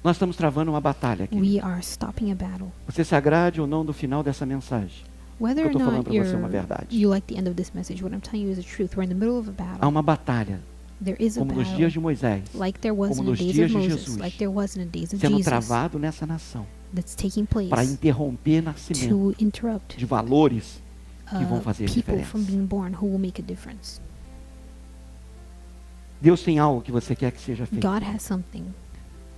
Nós estamos travando uma batalha aqui. We are stopping a battle. Você se agrade ou não do final dessa mensagem. Whether Eu or tô falando not pra você uma verdade. you like the end of this message, what I'm telling you is the truth. We're in the middle of a Há battle. uma batalha, There is a como nos dias battle de Moisés, like there was como in the nos days dias of de Moses, Jesus, like there was in the days of sendo Jesus, travado nessa nação, that's taking place para interromper nascimento to interrupt de valores que vão fazer people diferença. from being born who will make a difference. Deus tem algo que você quer que seja feito. God has something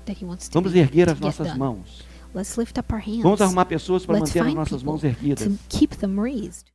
that He wants to, Vamos be, erguer to as get nossas done. mãos. Let's lift up our hands Vamos arrumar pessoas para Let's manter as find nossas mãos people erguidas. to keep them raised.